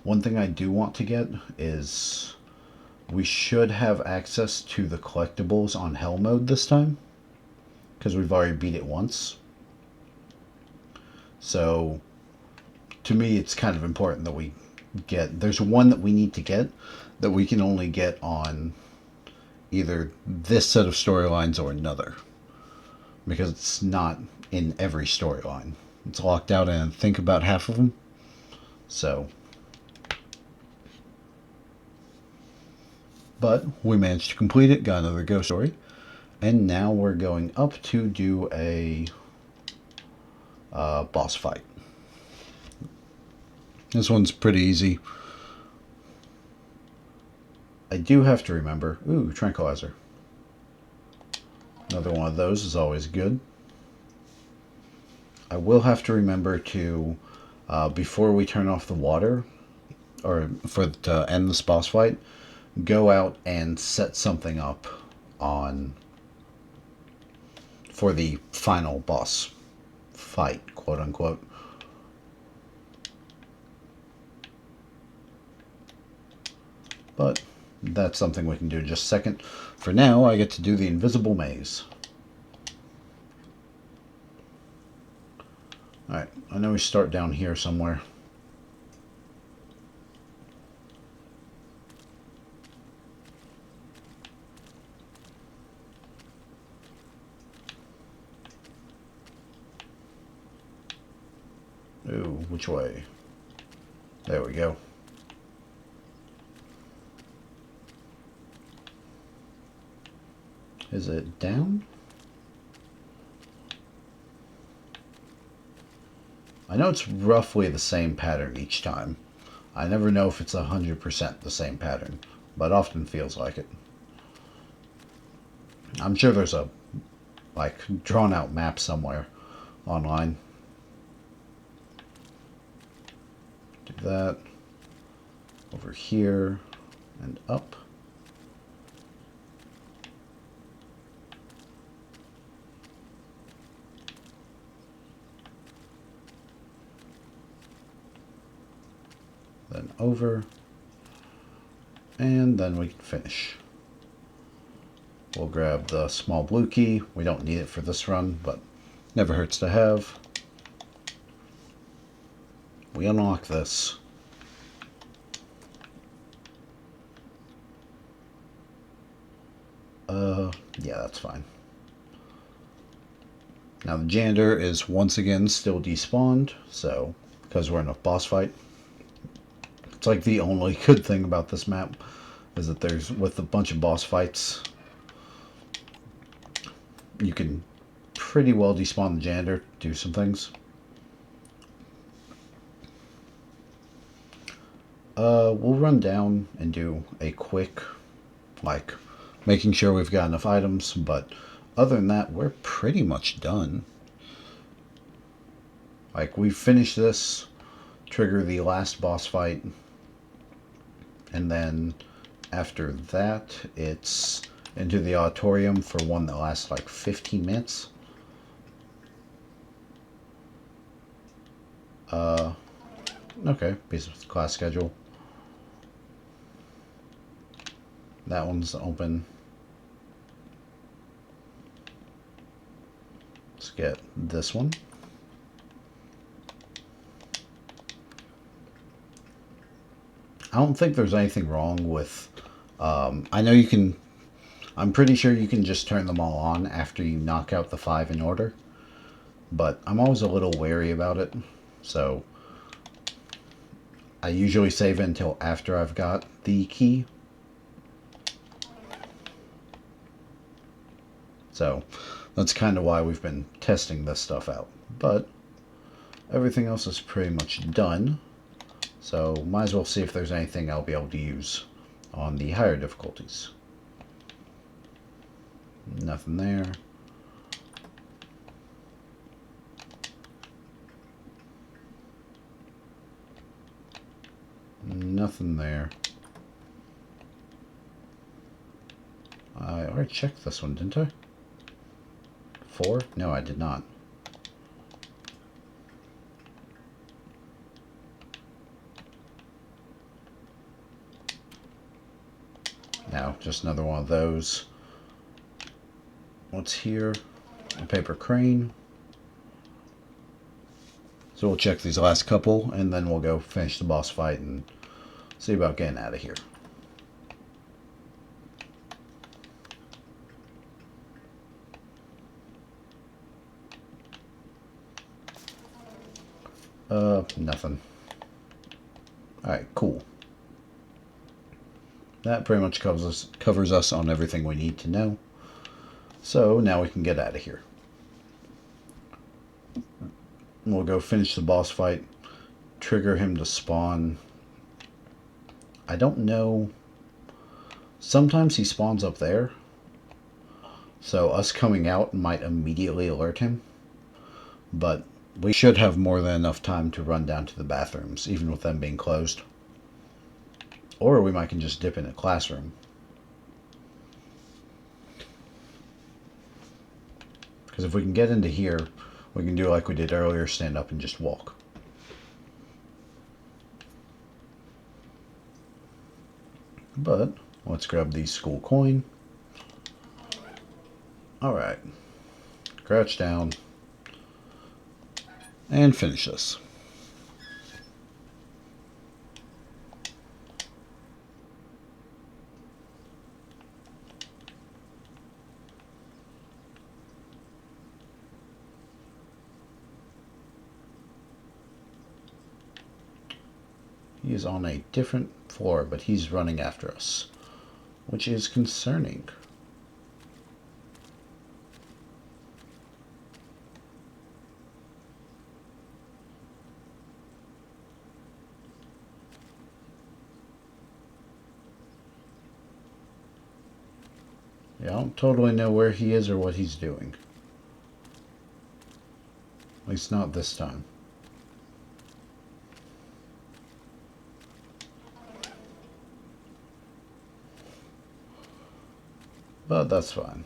One thing I do want to get is we should have access to the collectibles on Hell mode this time, because we've already beat it once. So, to me, it's kind of important that we get... There's one that we need to get that we can only get on either this set of storylines or another, because it's not in every storyline. It's locked out in, I think, about half of them. So... But we managed to complete it, got another ghost story, and now we're going up to do a boss fight. This one's pretty easy. I do have to remember... Ooh, tranquilizer. Another one of those is always good. I will have to remember to, before we turn off the water, or to end this boss fight, go out and set something up on for the final boss fight, quote unquote. But that's something we can do in just a second. For now, I get to do the invisible maze. Alright, I know we start down here somewhere. Ooh, which way? There we go. Is it down? I know it's roughly the same pattern each time. I never know if it's 100% the same pattern, but often feels like it. I'm sure there's a, like, drawn out map somewhere online. Do that. Over here and up. Then over, and then we can finish. We'll grab the small blue key. We don't need it for this run, but never hurts to have. We unlock this. Yeah, that's fine. Now the janitor is once again still despawned, so because we're in a boss fight. It's like the only good thing about this map is that there's, with a bunch of boss fights, you can pretty well despawn the janitor, do some things. We'll run down and do a quick, like, making sure we've got enough items, but other than that, we're pretty much done. Like, we finished this, trigger the last boss fight, and then after that, it's into the auditorium for one that lasts like 15 minutes. Okay, piece of class schedule. That one's open. Let's get this one. I don't think there's anything wrong with, I know you can, I'm pretty sure you can just turn them all on after you knock out the 5 in order, but I'm always a little wary about it, so I usually save it until after I've got the key. So that's kind of why we've been testing this stuff out, but everything else is pretty much done. So might as well see if there's anything I'll be able to use on the higher difficulties. Nothing there. Nothing there. I already checked this one, didn't I? 4? No, I did not. Now, just another one of those. What's here? A paper crane. So we'll check these last couple, and then we'll go finish the boss fight and see about getting out of here. Nothing. Alright, cool. That pretty much covers us on everything we need to know. So now we can get out of here. We'll go finish the boss fight, trigger him to spawn. I don't know. Sometimes he spawns up there, so us coming out might immediately alert him. But we should have more than enough time to run down to the bathrooms, even with them being closed. Or we might can just dip in a classroom. Because if we can get into here, we can do like we did earlier, stand up and just walk. But let's grab the school coin. Alright. Crouch down. And finish this. He is on a different floor, but he's running after us, which is concerning. Yeah, I don't totally know where he is or what he's doing. At least not this time. But that's fine.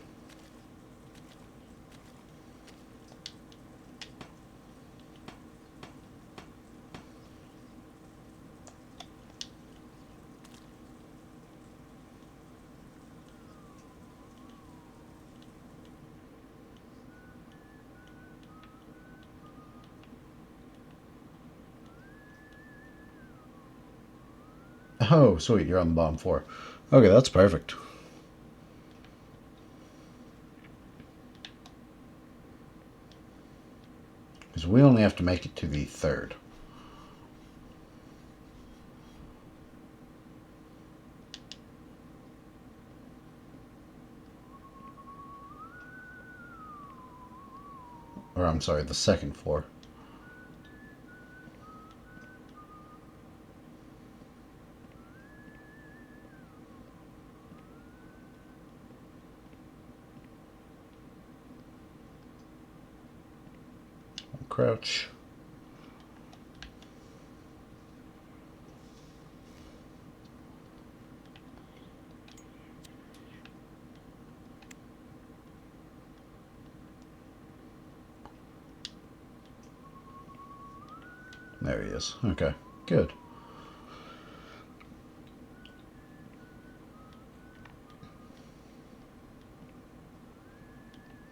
Oh, sweet, you're on the bottom floor. Okay, that's perfect. Because we only have to make it to the third. Or, I'm sorry, the second floor. Crouch. There he is. Okay, good.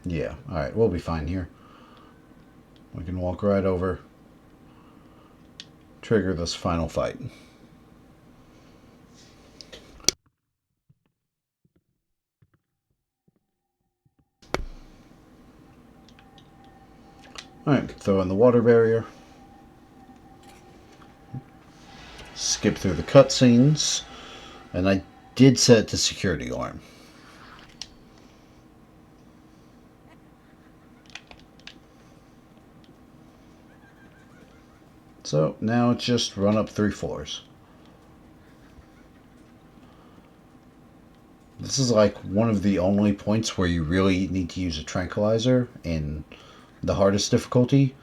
Yeah, alright, we'll be fine here. We can walk right over, trigger this final fight. Alright, throw in the water barrier. Skip through the cutscenes. And I did set it to security alarm. So now it's just run up 3 floors. This is like one of the only points where you really need to use a tranquilizer in the hardest difficulty.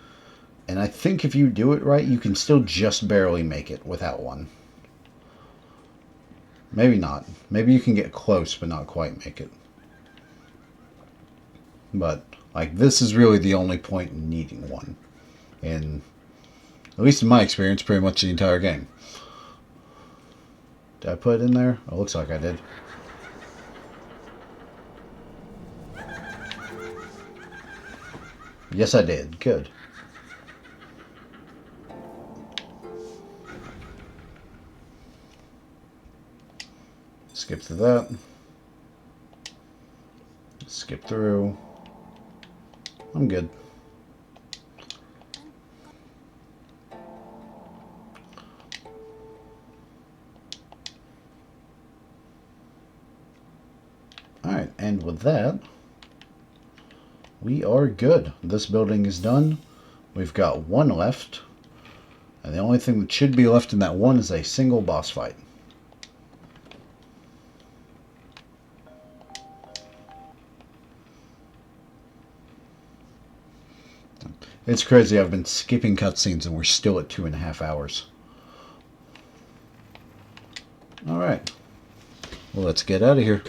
And I think if you do it right, you can still just barely make it without one. Maybe not. Maybe you can get close but not quite make it. But, like, this is really the only point in needing one. And, at least in my experience, pretty much the entire game. Did I put it in there? Oh, looks like I did. Yes, I did. Good. Skip through that. Skip through. I'm good. Alright, and with that, we are good. This building is done. We've got one left. And the only thing that should be left in that one is a single boss fight. It's crazy, I've been skipping cutscenes and we're still at 2.5 hours. Well, let's get out of here.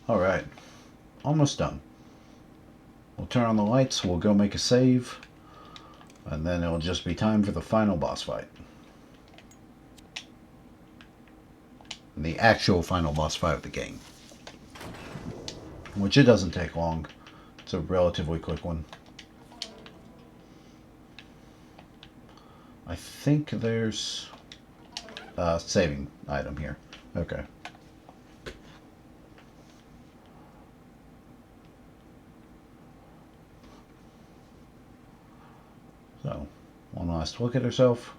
Alright, almost done. We'll turn on the lights, we'll go make a save, and then it'll just be time for the final boss fight. The actual final boss fight of the game. Which it doesn't take long. It's a relatively quick one. I think there's a saving item here. Okay. So, one last look at herself.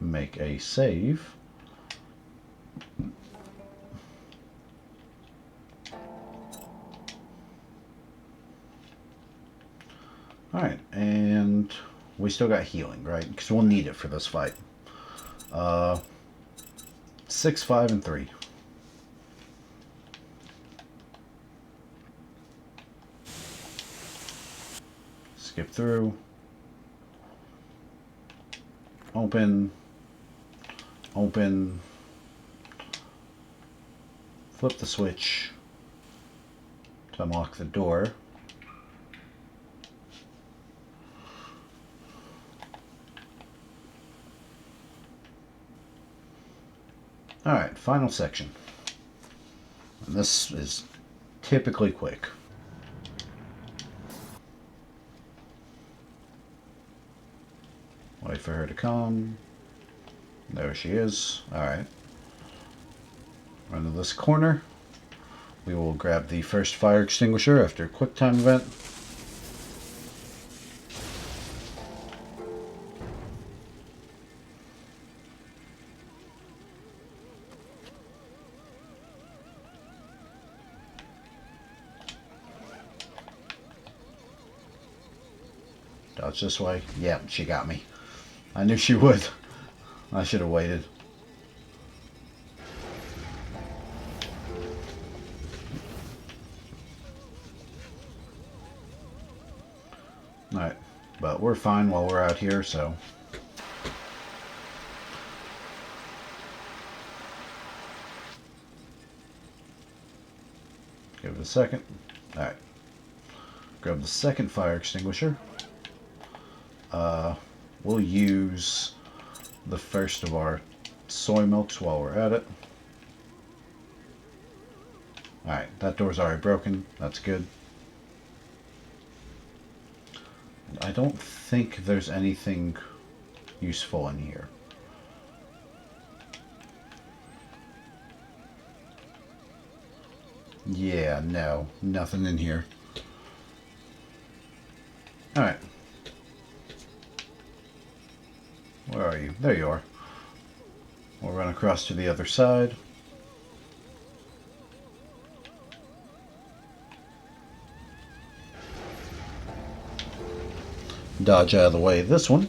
Make a save. Alright, and we still got healing, right? Because we'll need it for this fight. 6, 5, and 3. Skip through. Open. Open. Flip the switch to unlock the door. Alright, final section. And this is typically quick. Wait for her to come. There she is. Alright. Run to this corner. We will grab the first fire extinguisher after a quick time event. Dodge this way. Yeah, she got me. I knew she would. I should have waited. Alright, but we're fine while we're out here, so. Give it a second. Alright. Grab the second fire extinguisher. We'll use the first of our soy milks while we're at it. Alright, that door's already broken. That's good. And I don't think there's anything useful in here. Yeah, no. Nothing in here. Alright. Where are you? There you are. We'll run across to the other side. Dodge out of the way of this one.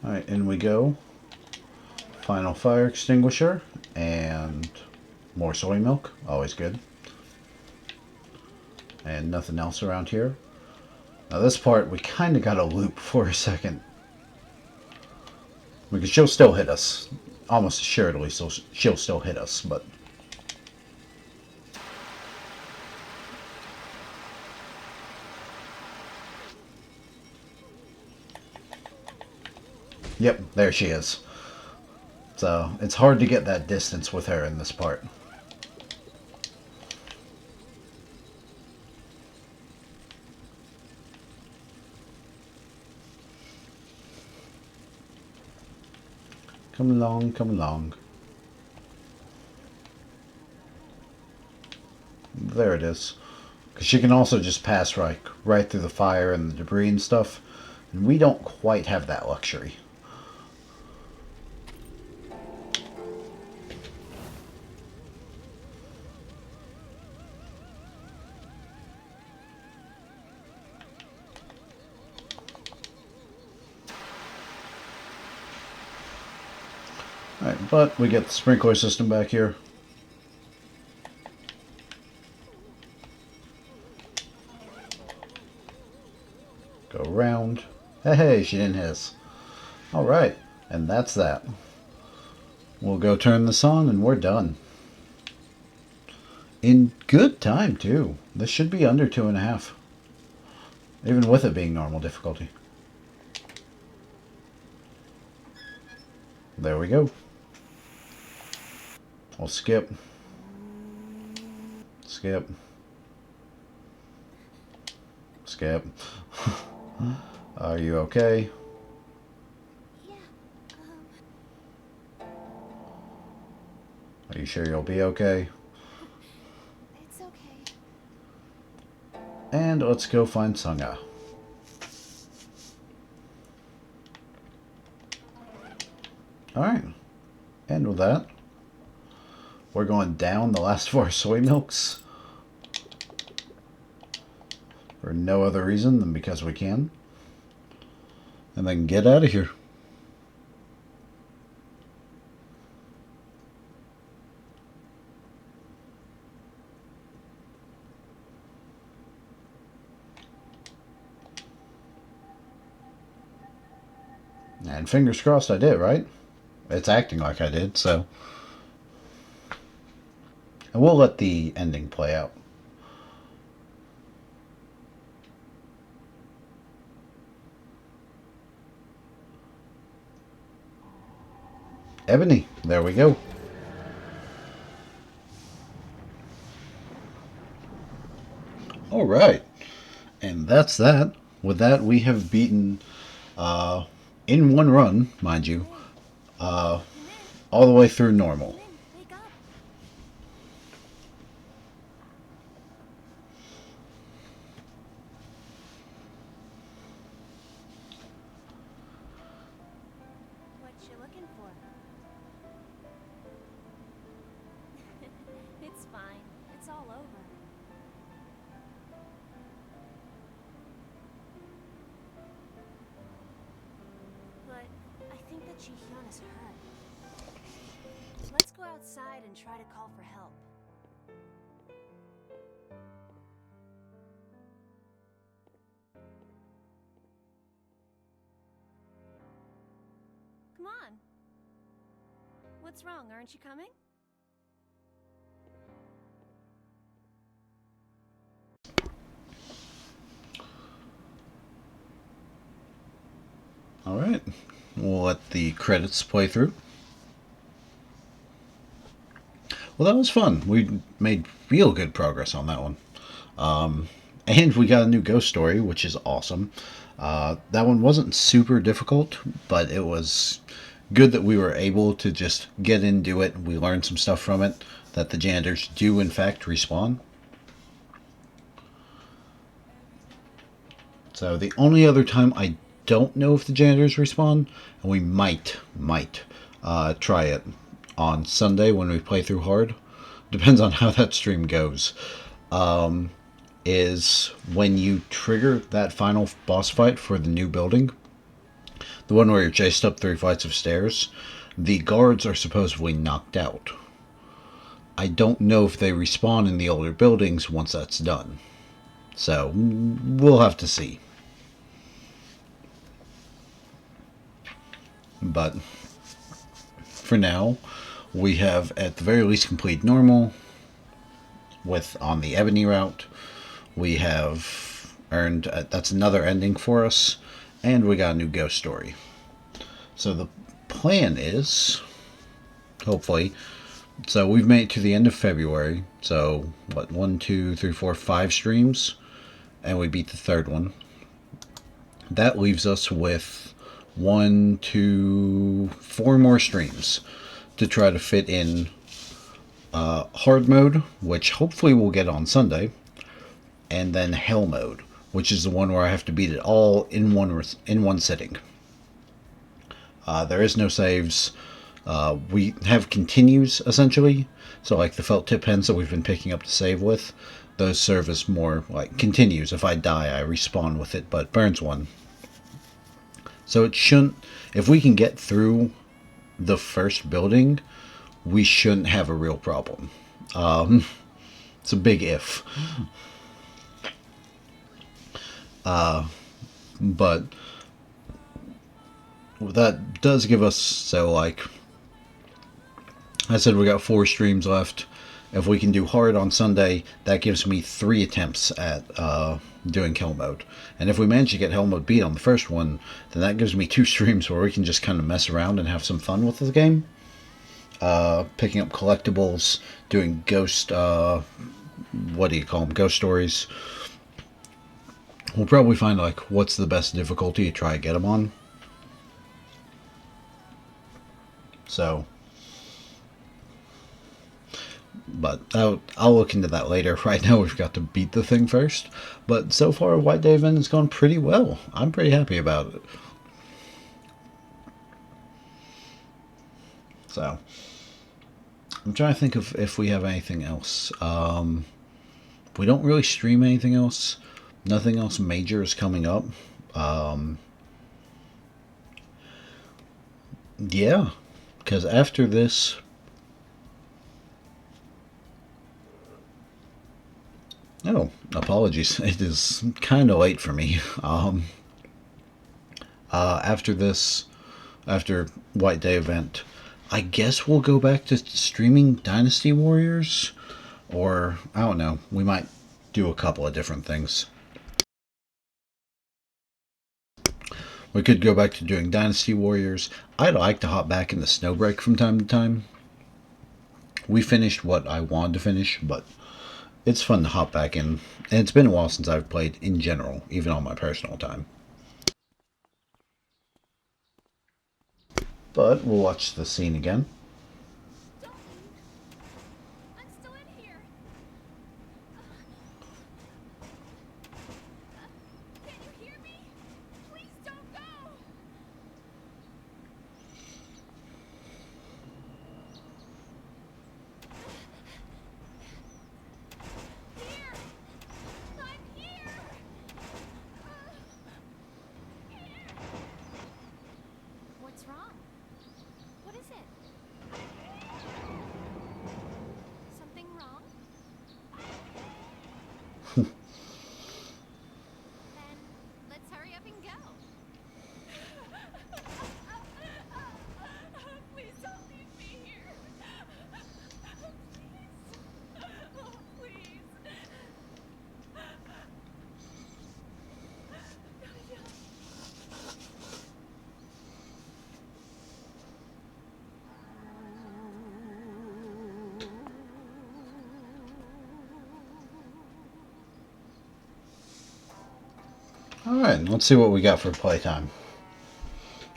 Alright, in we go. Final fire extinguisher and more soy milk. Always good. And nothing else around here. Now this part we kind of got to loop for a second. Because she'll still hit us. Almost assuredly so she'll still hit us, but... Yep, there she is. So, it's hard to get that distance with her in this part. Come along, come along. There it is. Because she can also just pass right through the fire and the debris and stuff. And we don't quite have that luxury. Alright, but we get the sprinkler system back here. Go around. Hey, she didn't hiss. Alright, and that's that. We'll go turn this on and we're done. In good time, too. This should be under 2.5. Even with it being normal difficulty. There we go. We'll skip. Skip. Skip. Are you okay? Yeah, Are you sure you'll be okay? it's okay. And let's go find Sunga. Alright. And with that, we're going down the last of our soy milks. For no other reason than because we can. And then get out of here. And fingers crossed I did, right? It's acting like I did, so. And we'll let the ending play out. Ebony, there we go. Alright. And that's that. With that, we have beaten, in one run, mind you, all the way through normal. Lynn, wake up. What you looking for? It's fine. It's all over. But I think that Ji-hyun is hurt. Let's go outside and try to call for help. Come on. What's wrong? Aren't you coming? Alright. We'll let the credits play through. Well, that was fun. We made real good progress on that one. And we got a new ghost story, which is awesome. That one wasn't super difficult, but it was good that we were able to just get into it. We learned some stuff from it, that the janitors do in fact respawn. So the only other time I don't know if the janitors respawn, and we might try it on Sunday when we play through hard. Depends on how that stream goes. Is when you trigger that final boss fight for the new building, the one where you're chased up 3 flights of stairs, the guards are supposedly knocked out. I don't know if they respawn in the older buildings once that's done. So, we'll have to see. But for now, we have at the very least complete normal with on the Ebony route. We have earned that's another ending for us, and we got a new ghost story. So the plan is, hopefully, so we've made it to the end of February. So what, 1, 2, 3, 4, 5 streams, and we beat the 3rd one. That leaves us with 1, 2, 4 more streams to try to fit in hard mode, which hopefully we'll get on Sunday, and then hell mode, which is the one where I have to beat it all in one sitting. There is no saves. We have continues, essentially. So, like the felt tip pens that we've been picking up to save with, those serve as more like continues. If I die, I respawn with it, but burns one. So it shouldn't. If we can get through the first building, we shouldn't have a real problem. It's a big if. But that does give us, so like I said, we got 4 streams left. If we can do hard on Sunday, that gives me 3 attempts at doing hell mode. And if we manage to get hell mode beat on the first one, then that gives me 2 streams where we can just kind of mess around and have some fun with the game. Picking up collectibles, doing ghost, what do you call them, ghost stories. We'll probably find like what's the best difficulty to try to get them on. So, but I'll look into that later. Right now we've got to beat the thing first. But so far, White Day event has gone pretty well. I'm pretty happy about it. So, I'm trying to think of if we have anything else. We don't really stream anything else. Nothing else major is coming up. Yeah, because after this... Oh, apologies. It is kind of late for me. After this, after White Day event, I guess we'll go back to streaming Dynasty Warriors, or I don't know. We might do a couple of different things. We could go back to doing Dynasty Warriors. I'd like to hop back in the Snowbreak from time to time. We finished what I wanted to finish, but it's fun to hop back in. And it's been a while since I've played in general, even on my personal time. But we'll watch the scene again. Don't leave. I'm still in here. Can you hear me? Please don't go. Here. I'm here. What's wrong? What is it? Something wrong? Then let's hurry up and go. Please don't leave me here. Please. Oh, please. Alright, let's see what we got for playtime.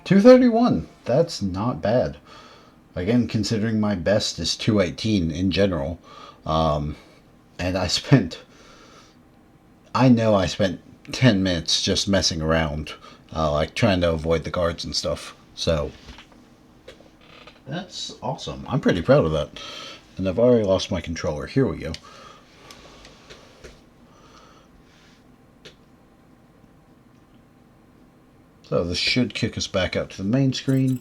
231. That's not bad. Again, considering my best is 218 in general. And I know I spent 10 minutes just messing around, like trying to avoid the guards and stuff. So, that's awesome. I'm pretty proud of that. And I've already lost my controller. Here we go. So this should kick us back out to the main screen.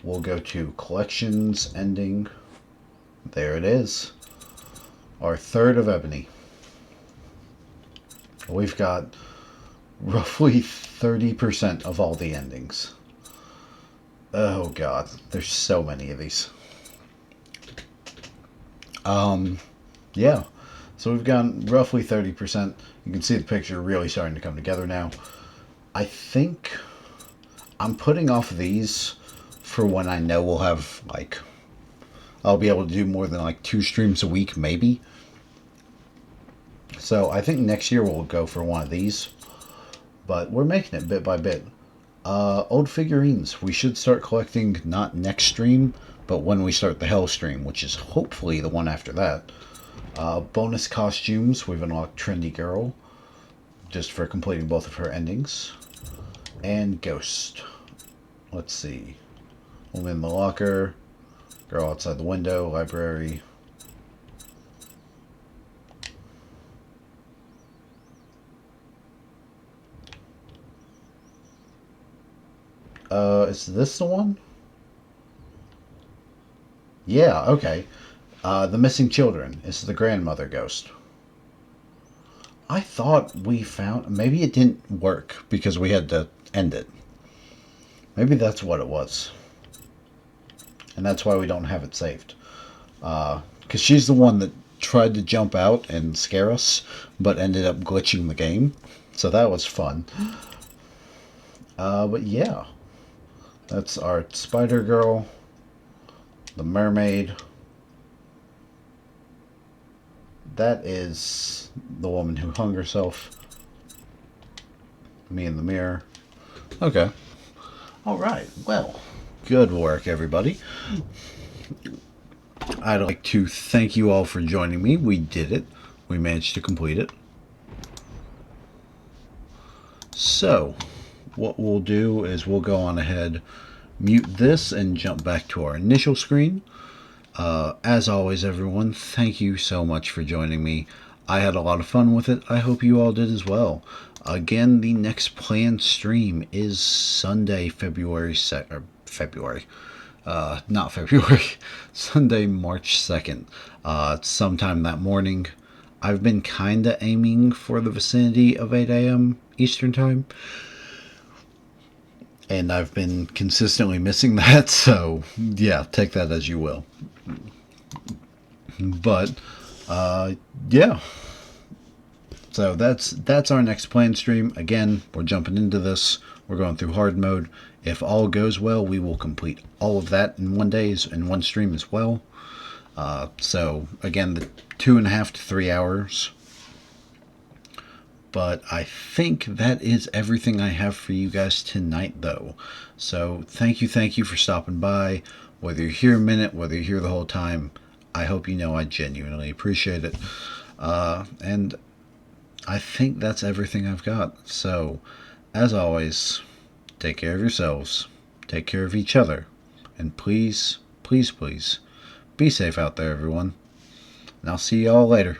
We'll go to collections, ending. There it is. Our third of Ebony. We've got roughly 30% of all the endings. Oh god, there's so many of these. Yeah. So we've got roughly 30%. You can see the picture really starting to come together now. I think I'm putting off these for when I know we'll have, like, I'll be able to do more than, like, 2 streams a week, maybe. So I think next year we'll go for one of these. But we're making it bit by bit. Old figurines. We should start collecting not next stream, but when we start the Hell stream, which is hopefully the one after that. Bonus costumes. We've unlocked Trendy Girl. just for completing both of her endings. And Ghost. Let's see. Woman in the locker. Girl outside the window. Library. Is this the one? Yeah, okay. The missing children. This is the grandmother ghost. I thought we found... Maybe it didn't work because we had to end it. Maybe that's what it was. And that's why we don't have it saved. Because she's the one that tried to jump out and scare us, but ended up glitching the game. So that was fun. But yeah. That's our spider girl. The mermaid. That is the woman who hung herself. Me in the mirror. Okay. Alright, well, good work, everybody. I'd like to thank you all for joining me. We did it. We managed to complete it. So, what we'll do is we'll go on ahead, mute this, and jump back to our initial screen. As always, everyone, thank you so much for joining me. I had a lot of fun with it. I hope you all did as well. Again, the next planned stream is Sunday, February 2nd. Not February. Sunday, March 2nd. Sometime that morning. I've been kinda aiming for the vicinity of 8 a.m. Eastern Time. And I've been consistently missing that, so yeah, take that as you will. But yeah. So that's our next planned stream. Again, we're jumping into this. We're going through hard mode. If all goes well, we will complete all of that in one stream as well. So again, the 2.5 to 3 hours. But I think that is everything I have for you guys tonight, though. So thank you for stopping by. Whether you're here a minute, whether you're here the whole time, I hope you know I genuinely appreciate it. And I think that's everything I've got. So, as always, take care of yourselves, take care of each other, and please, please, please, be safe out there, everyone. And I'll see you all later.